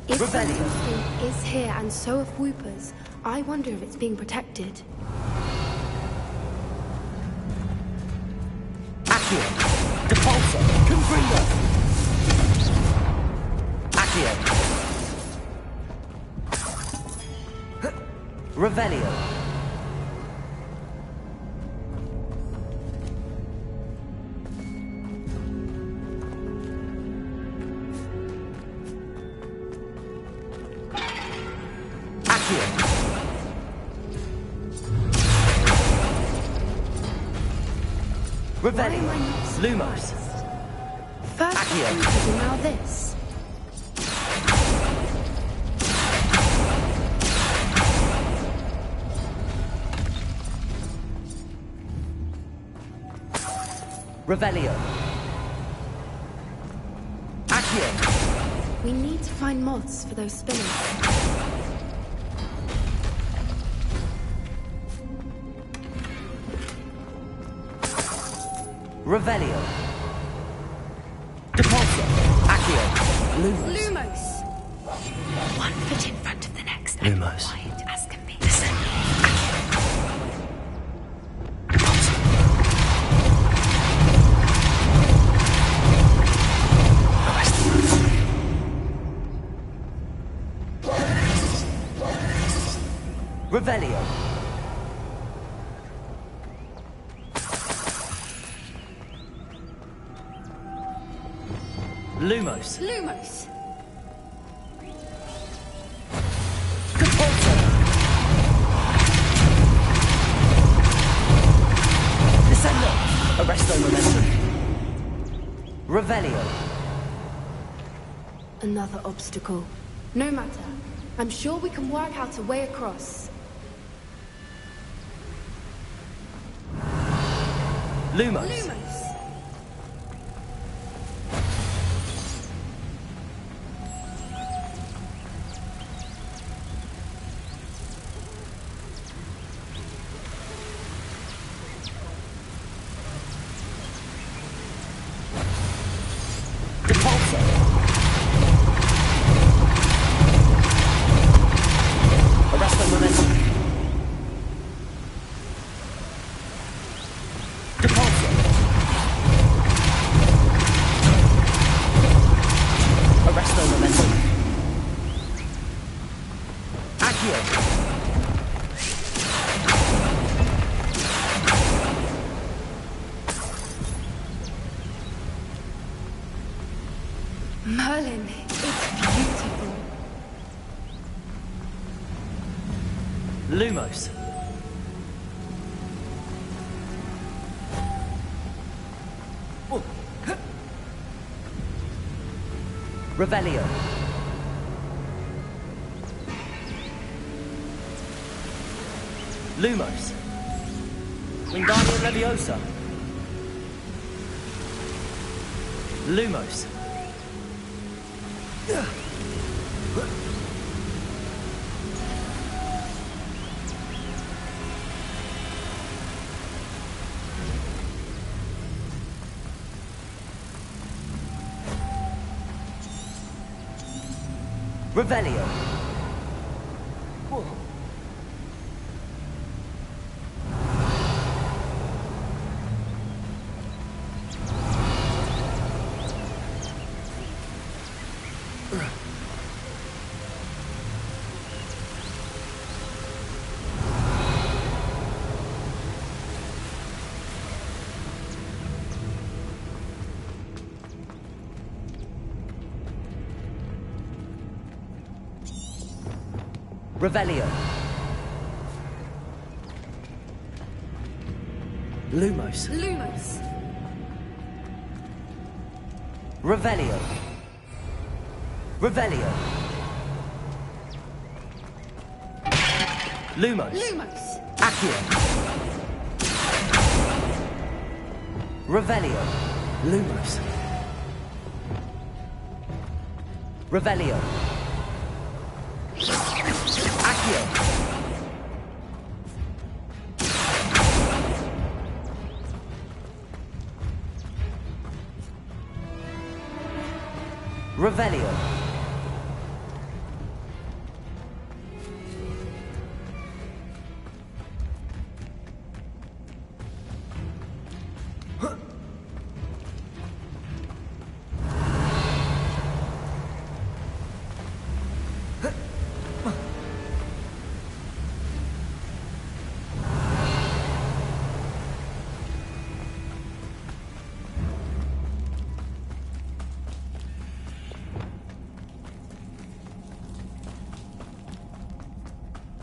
Speaker 15: If something is here and so are Whoopers, I wonder if it's being protected.
Speaker 4: Accio. Depulso. Confringo. Accio. Revelio. Accio. Revelio. Lumos.
Speaker 15: First
Speaker 4: Accio.
Speaker 15: and now this.
Speaker 4: Revelio. Accio.
Speaker 15: We need to find moths for those spinners.
Speaker 4: Revelio. Depulso. Accio. Lumos.
Speaker 15: Lumos.
Speaker 13: One foot in front of the next.
Speaker 4: Lumos.
Speaker 13: Quiet as can be. Listen.
Speaker 4: Revelio. Lumos.
Speaker 15: Lumos.
Speaker 4: Depulso. Descendo. Arresto momentum. Revelio.
Speaker 15: Another obstacle. No matter. I'm sure we can work out a way across.
Speaker 4: Lumos.
Speaker 15: Lumos.
Speaker 4: Depulso. Arresto momentum. Depulso. Arresto momentum. Accio.
Speaker 15: Merlin, it's beautiful.
Speaker 4: Lumos. Revelio. Lumos. Wingardium Leviosa. Lumos. Revelio. Revelio. Lumos.
Speaker 15: Lumos.
Speaker 4: Revelio. Revelio. Lumos.
Speaker 15: Lumos.
Speaker 4: Accio. Revelio. Lumos. Revelio. Accio. Revelio.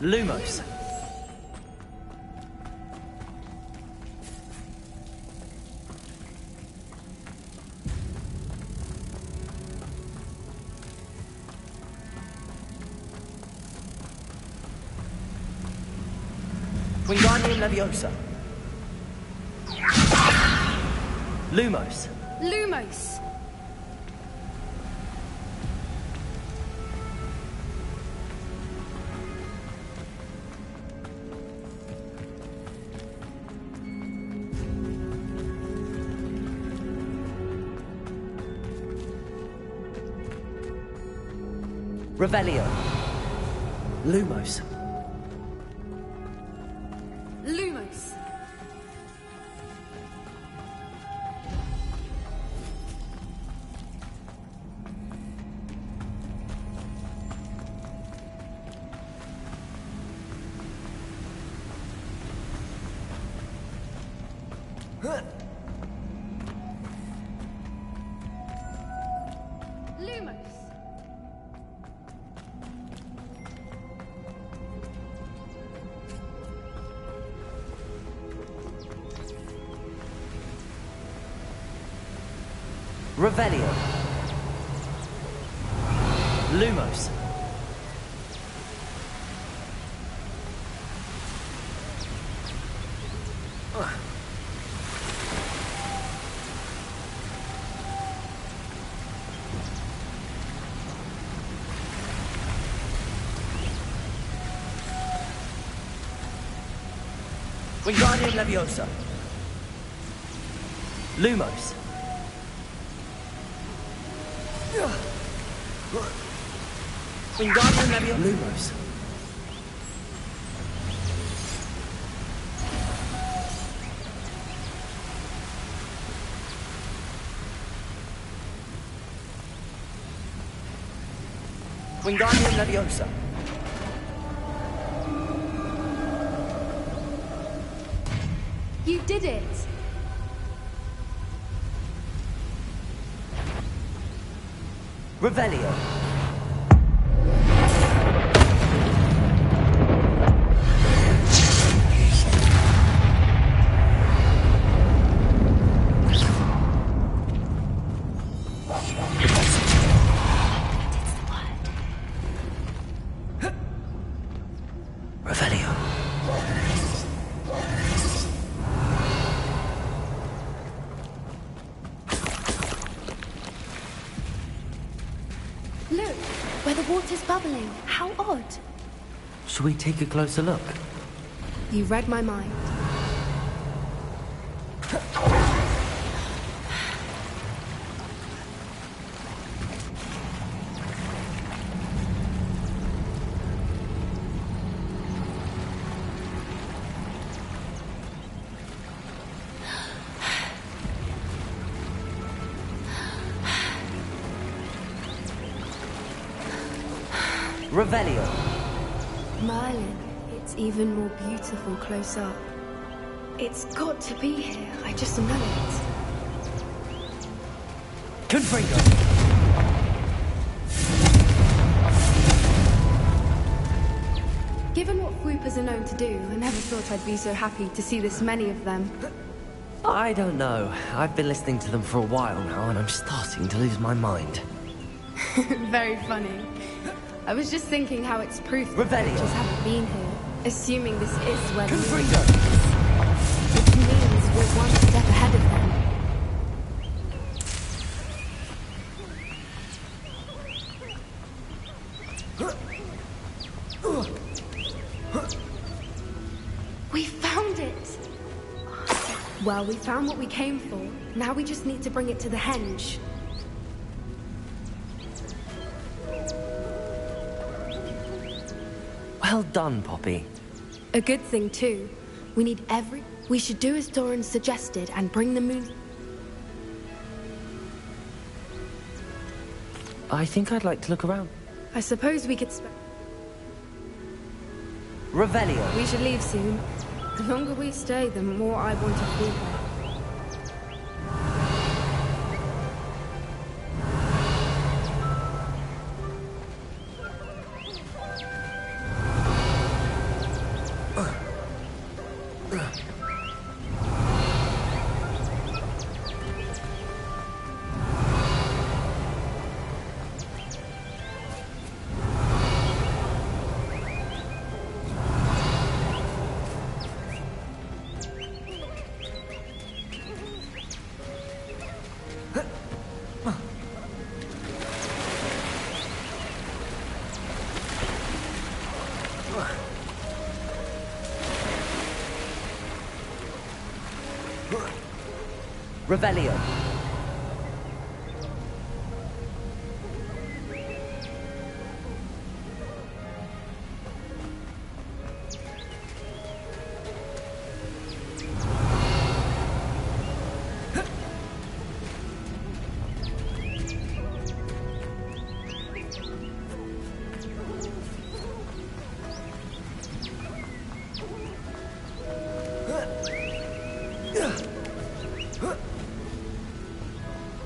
Speaker 4: Lumos. Wingardium Leviosa. Lumos.
Speaker 15: Lumos.
Speaker 4: Revelio. Lumos.
Speaker 15: Lumos. Lumos.
Speaker 4: Revelio. Lumos. Wingardium Leviosa. Lumos. Wingardium Leviosa. Lumos. Wingardium Leviosa.
Speaker 15: You did it!
Speaker 4: Revelio. Revelio.
Speaker 15: Look, where the water's bubbling. How odd.
Speaker 4: Shall we take a closer look?
Speaker 15: You read my mind.
Speaker 4: Revelio.
Speaker 15: Merlin, it's even more beautiful close up. It's got to be here. I just know it.
Speaker 4: Confringo.
Speaker 15: Given what Whoopers are known to do, I never thought I'd be so happy to see this many of them.
Speaker 4: I don't know. I've been listening to them for a while now, and I'm starting to lose my mind.
Speaker 15: Very funny. I was just thinking how it's proof that
Speaker 4: Revelio.
Speaker 15: poachers haven't been here, assuming this is where the moon
Speaker 4: Confringo.
Speaker 15: is. Which means we're one step ahead of them. We found it! Well, we found what we came for. Now we just need to bring it to the henge.
Speaker 4: Well done, Poppy.
Speaker 15: A good thing, too. We should do as Doran suggested and bring the moon...
Speaker 4: I think I'd like to look around.
Speaker 15: I suppose we could
Speaker 4: Revelio.
Speaker 15: We should leave soon. The longer we stay, the more I want to be here.
Speaker 4: Revelio.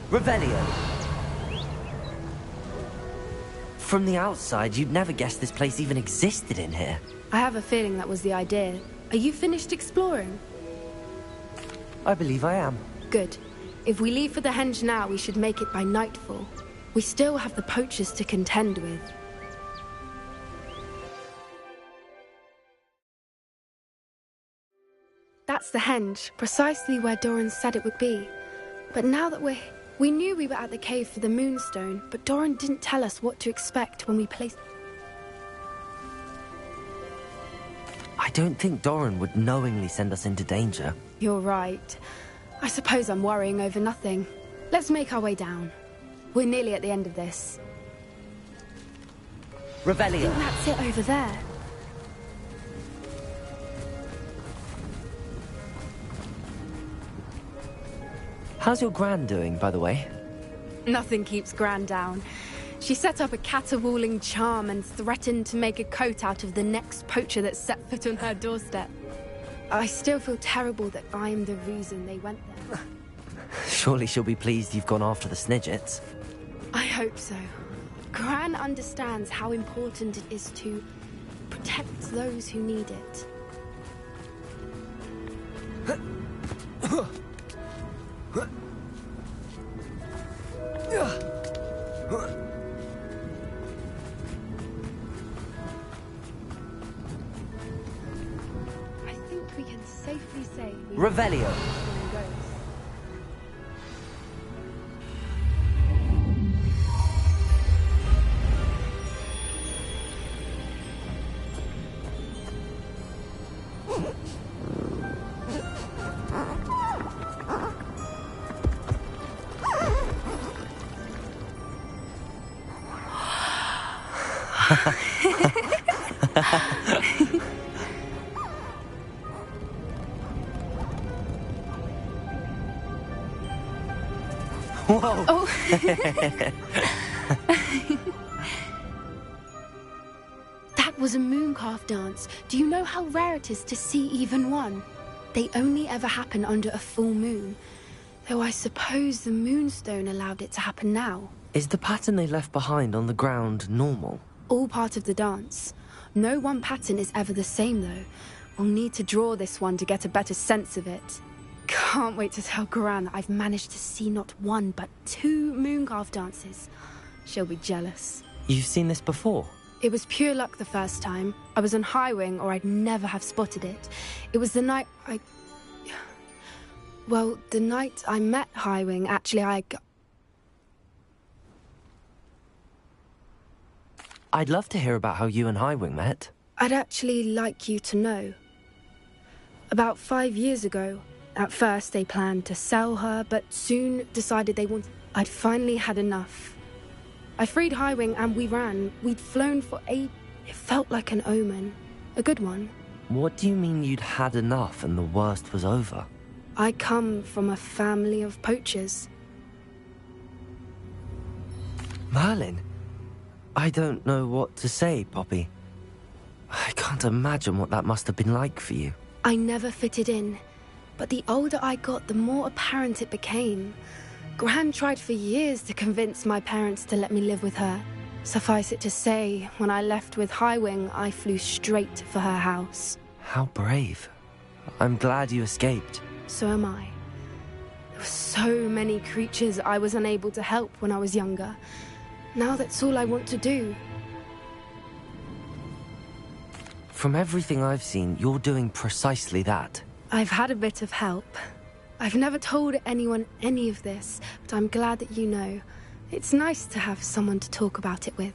Speaker 4: Revelio. From the outside, you'd never guess this place even existed in here.
Speaker 15: I have a feeling that was the idea. Are you finished exploring?
Speaker 4: I believe I am.
Speaker 15: Good. If we leave for the henge now, we should make it by nightfall. We still have the poachers to contend with. That's the henge, precisely where Doran said it would be. But now that we knew we were at the cave for the moonstone, but Doran didn't tell us what to expect when we placed...
Speaker 4: I don't think Doran would knowingly send us into danger.
Speaker 15: You're right. I suppose I'm worrying over nothing. Let's make our way down. We're nearly at the end of this.
Speaker 4: Revelio.
Speaker 15: I think that's it over there.
Speaker 4: How's your Gran doing, by the way?
Speaker 15: Nothing keeps Gran down. She set up a caterwauling charm and threatened to make a coat out of the next poacher that set foot on her doorstep. I still feel terrible that I'm the reason they went there.
Speaker 4: Surely she'll be pleased you've gone after the Snidgets.
Speaker 15: I hope so. Gran understands how important it is to protect those who need it. I think we can safely say
Speaker 4: Revelio. Whoa!
Speaker 15: Oh. That was a mooncalf dance. Do you know how rare it is to see even one? They only ever happen under a full moon. Though I suppose the moonstone allowed it to happen now.
Speaker 4: Is the pattern they left behind on the ground normal?
Speaker 15: All part of the dance. No one pattern is ever the same, though. We'll need to draw this one to get a better sense of it. Can't wait to tell Gran that I've managed to see not one, but 2 mooncalf dances. she'll be jealous.
Speaker 4: You've seen this before?
Speaker 15: It was pure luck the first time. I was on Highwing, or I'd never have spotted it. It was the night Well, the night I met Highwing, actually,
Speaker 4: I'd love to hear about how you and Highwing met.
Speaker 15: I'd actually like you to know. About 5 years ago, at first they planned to sell her, but soon decided they wanted... I'd finally had enough. I freed Highwing and we ran. We'd flown for 8... It felt like an omen. A good one.
Speaker 4: What do you mean you'd had enough and the worst was over?
Speaker 15: I come from a family of poachers.
Speaker 4: Merlin? I don't know what to say, Poppy. I can't imagine what that must have been like for you.
Speaker 15: I never fitted in, but the older I got, the more apparent it became. Gran tried for years to convince my parents to let me live with her. Suffice it to say, when I left with Highwing, I flew straight for her house.
Speaker 4: How brave. I'm glad you escaped.
Speaker 15: So am I. There were so many creatures I was unable to help when I was younger. Now that's all I want to do.
Speaker 4: From everything I've seen, you're doing precisely that.
Speaker 15: I've had a bit of help. I've never told anyone any of this, but I'm glad that you know. It's nice to have someone to talk about it with.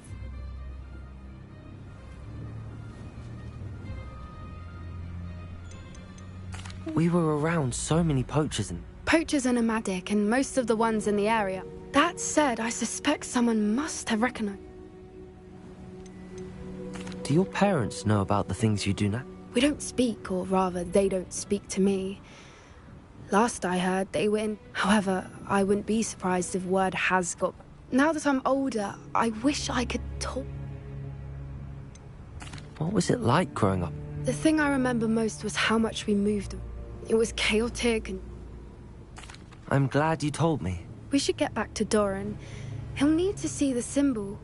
Speaker 4: We were around so many poachers and...
Speaker 15: Poachers are nomadic, and most of the ones in the area. That said, I suspect someone must have recognized...
Speaker 4: Do your parents know about the things you do now?
Speaker 15: We don't speak, or rather, they don't speak to me. Last I heard, they were in... However, I wouldn't be surprised if word has got... Now that I'm older, I wish I could talk...
Speaker 4: What was it like growing up?
Speaker 15: The thing I remember most was how much we moved. It was chaotic and...
Speaker 4: I'm glad you told me.
Speaker 15: We should get back to Doran. He'll need to see the symbol.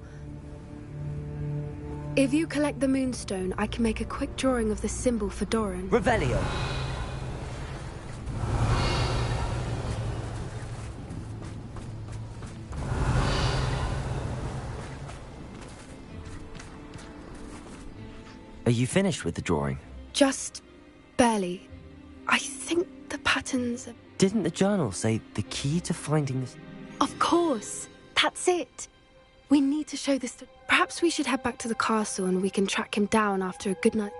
Speaker 15: If you collect the Moonstone, I can make a quick drawing of the symbol for Doran.
Speaker 4: Revelio! Are you finished with the drawing?
Speaker 15: Just barely. I think the patterns are...
Speaker 4: Didn't the journal say the key to finding this...
Speaker 15: Of course! That's it! We need to show this to... Perhaps we should head back to the castle and we can track him down after a good night.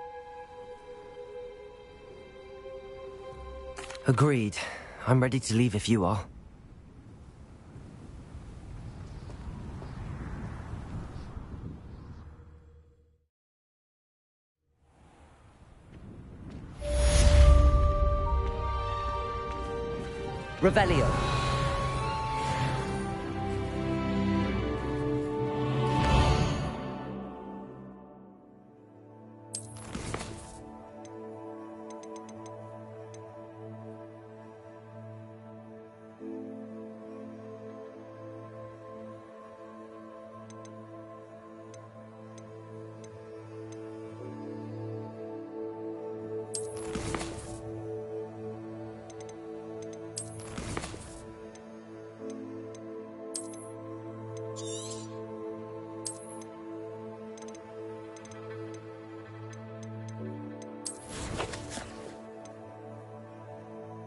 Speaker 4: Agreed. I'm ready to leave if you are. Revelio.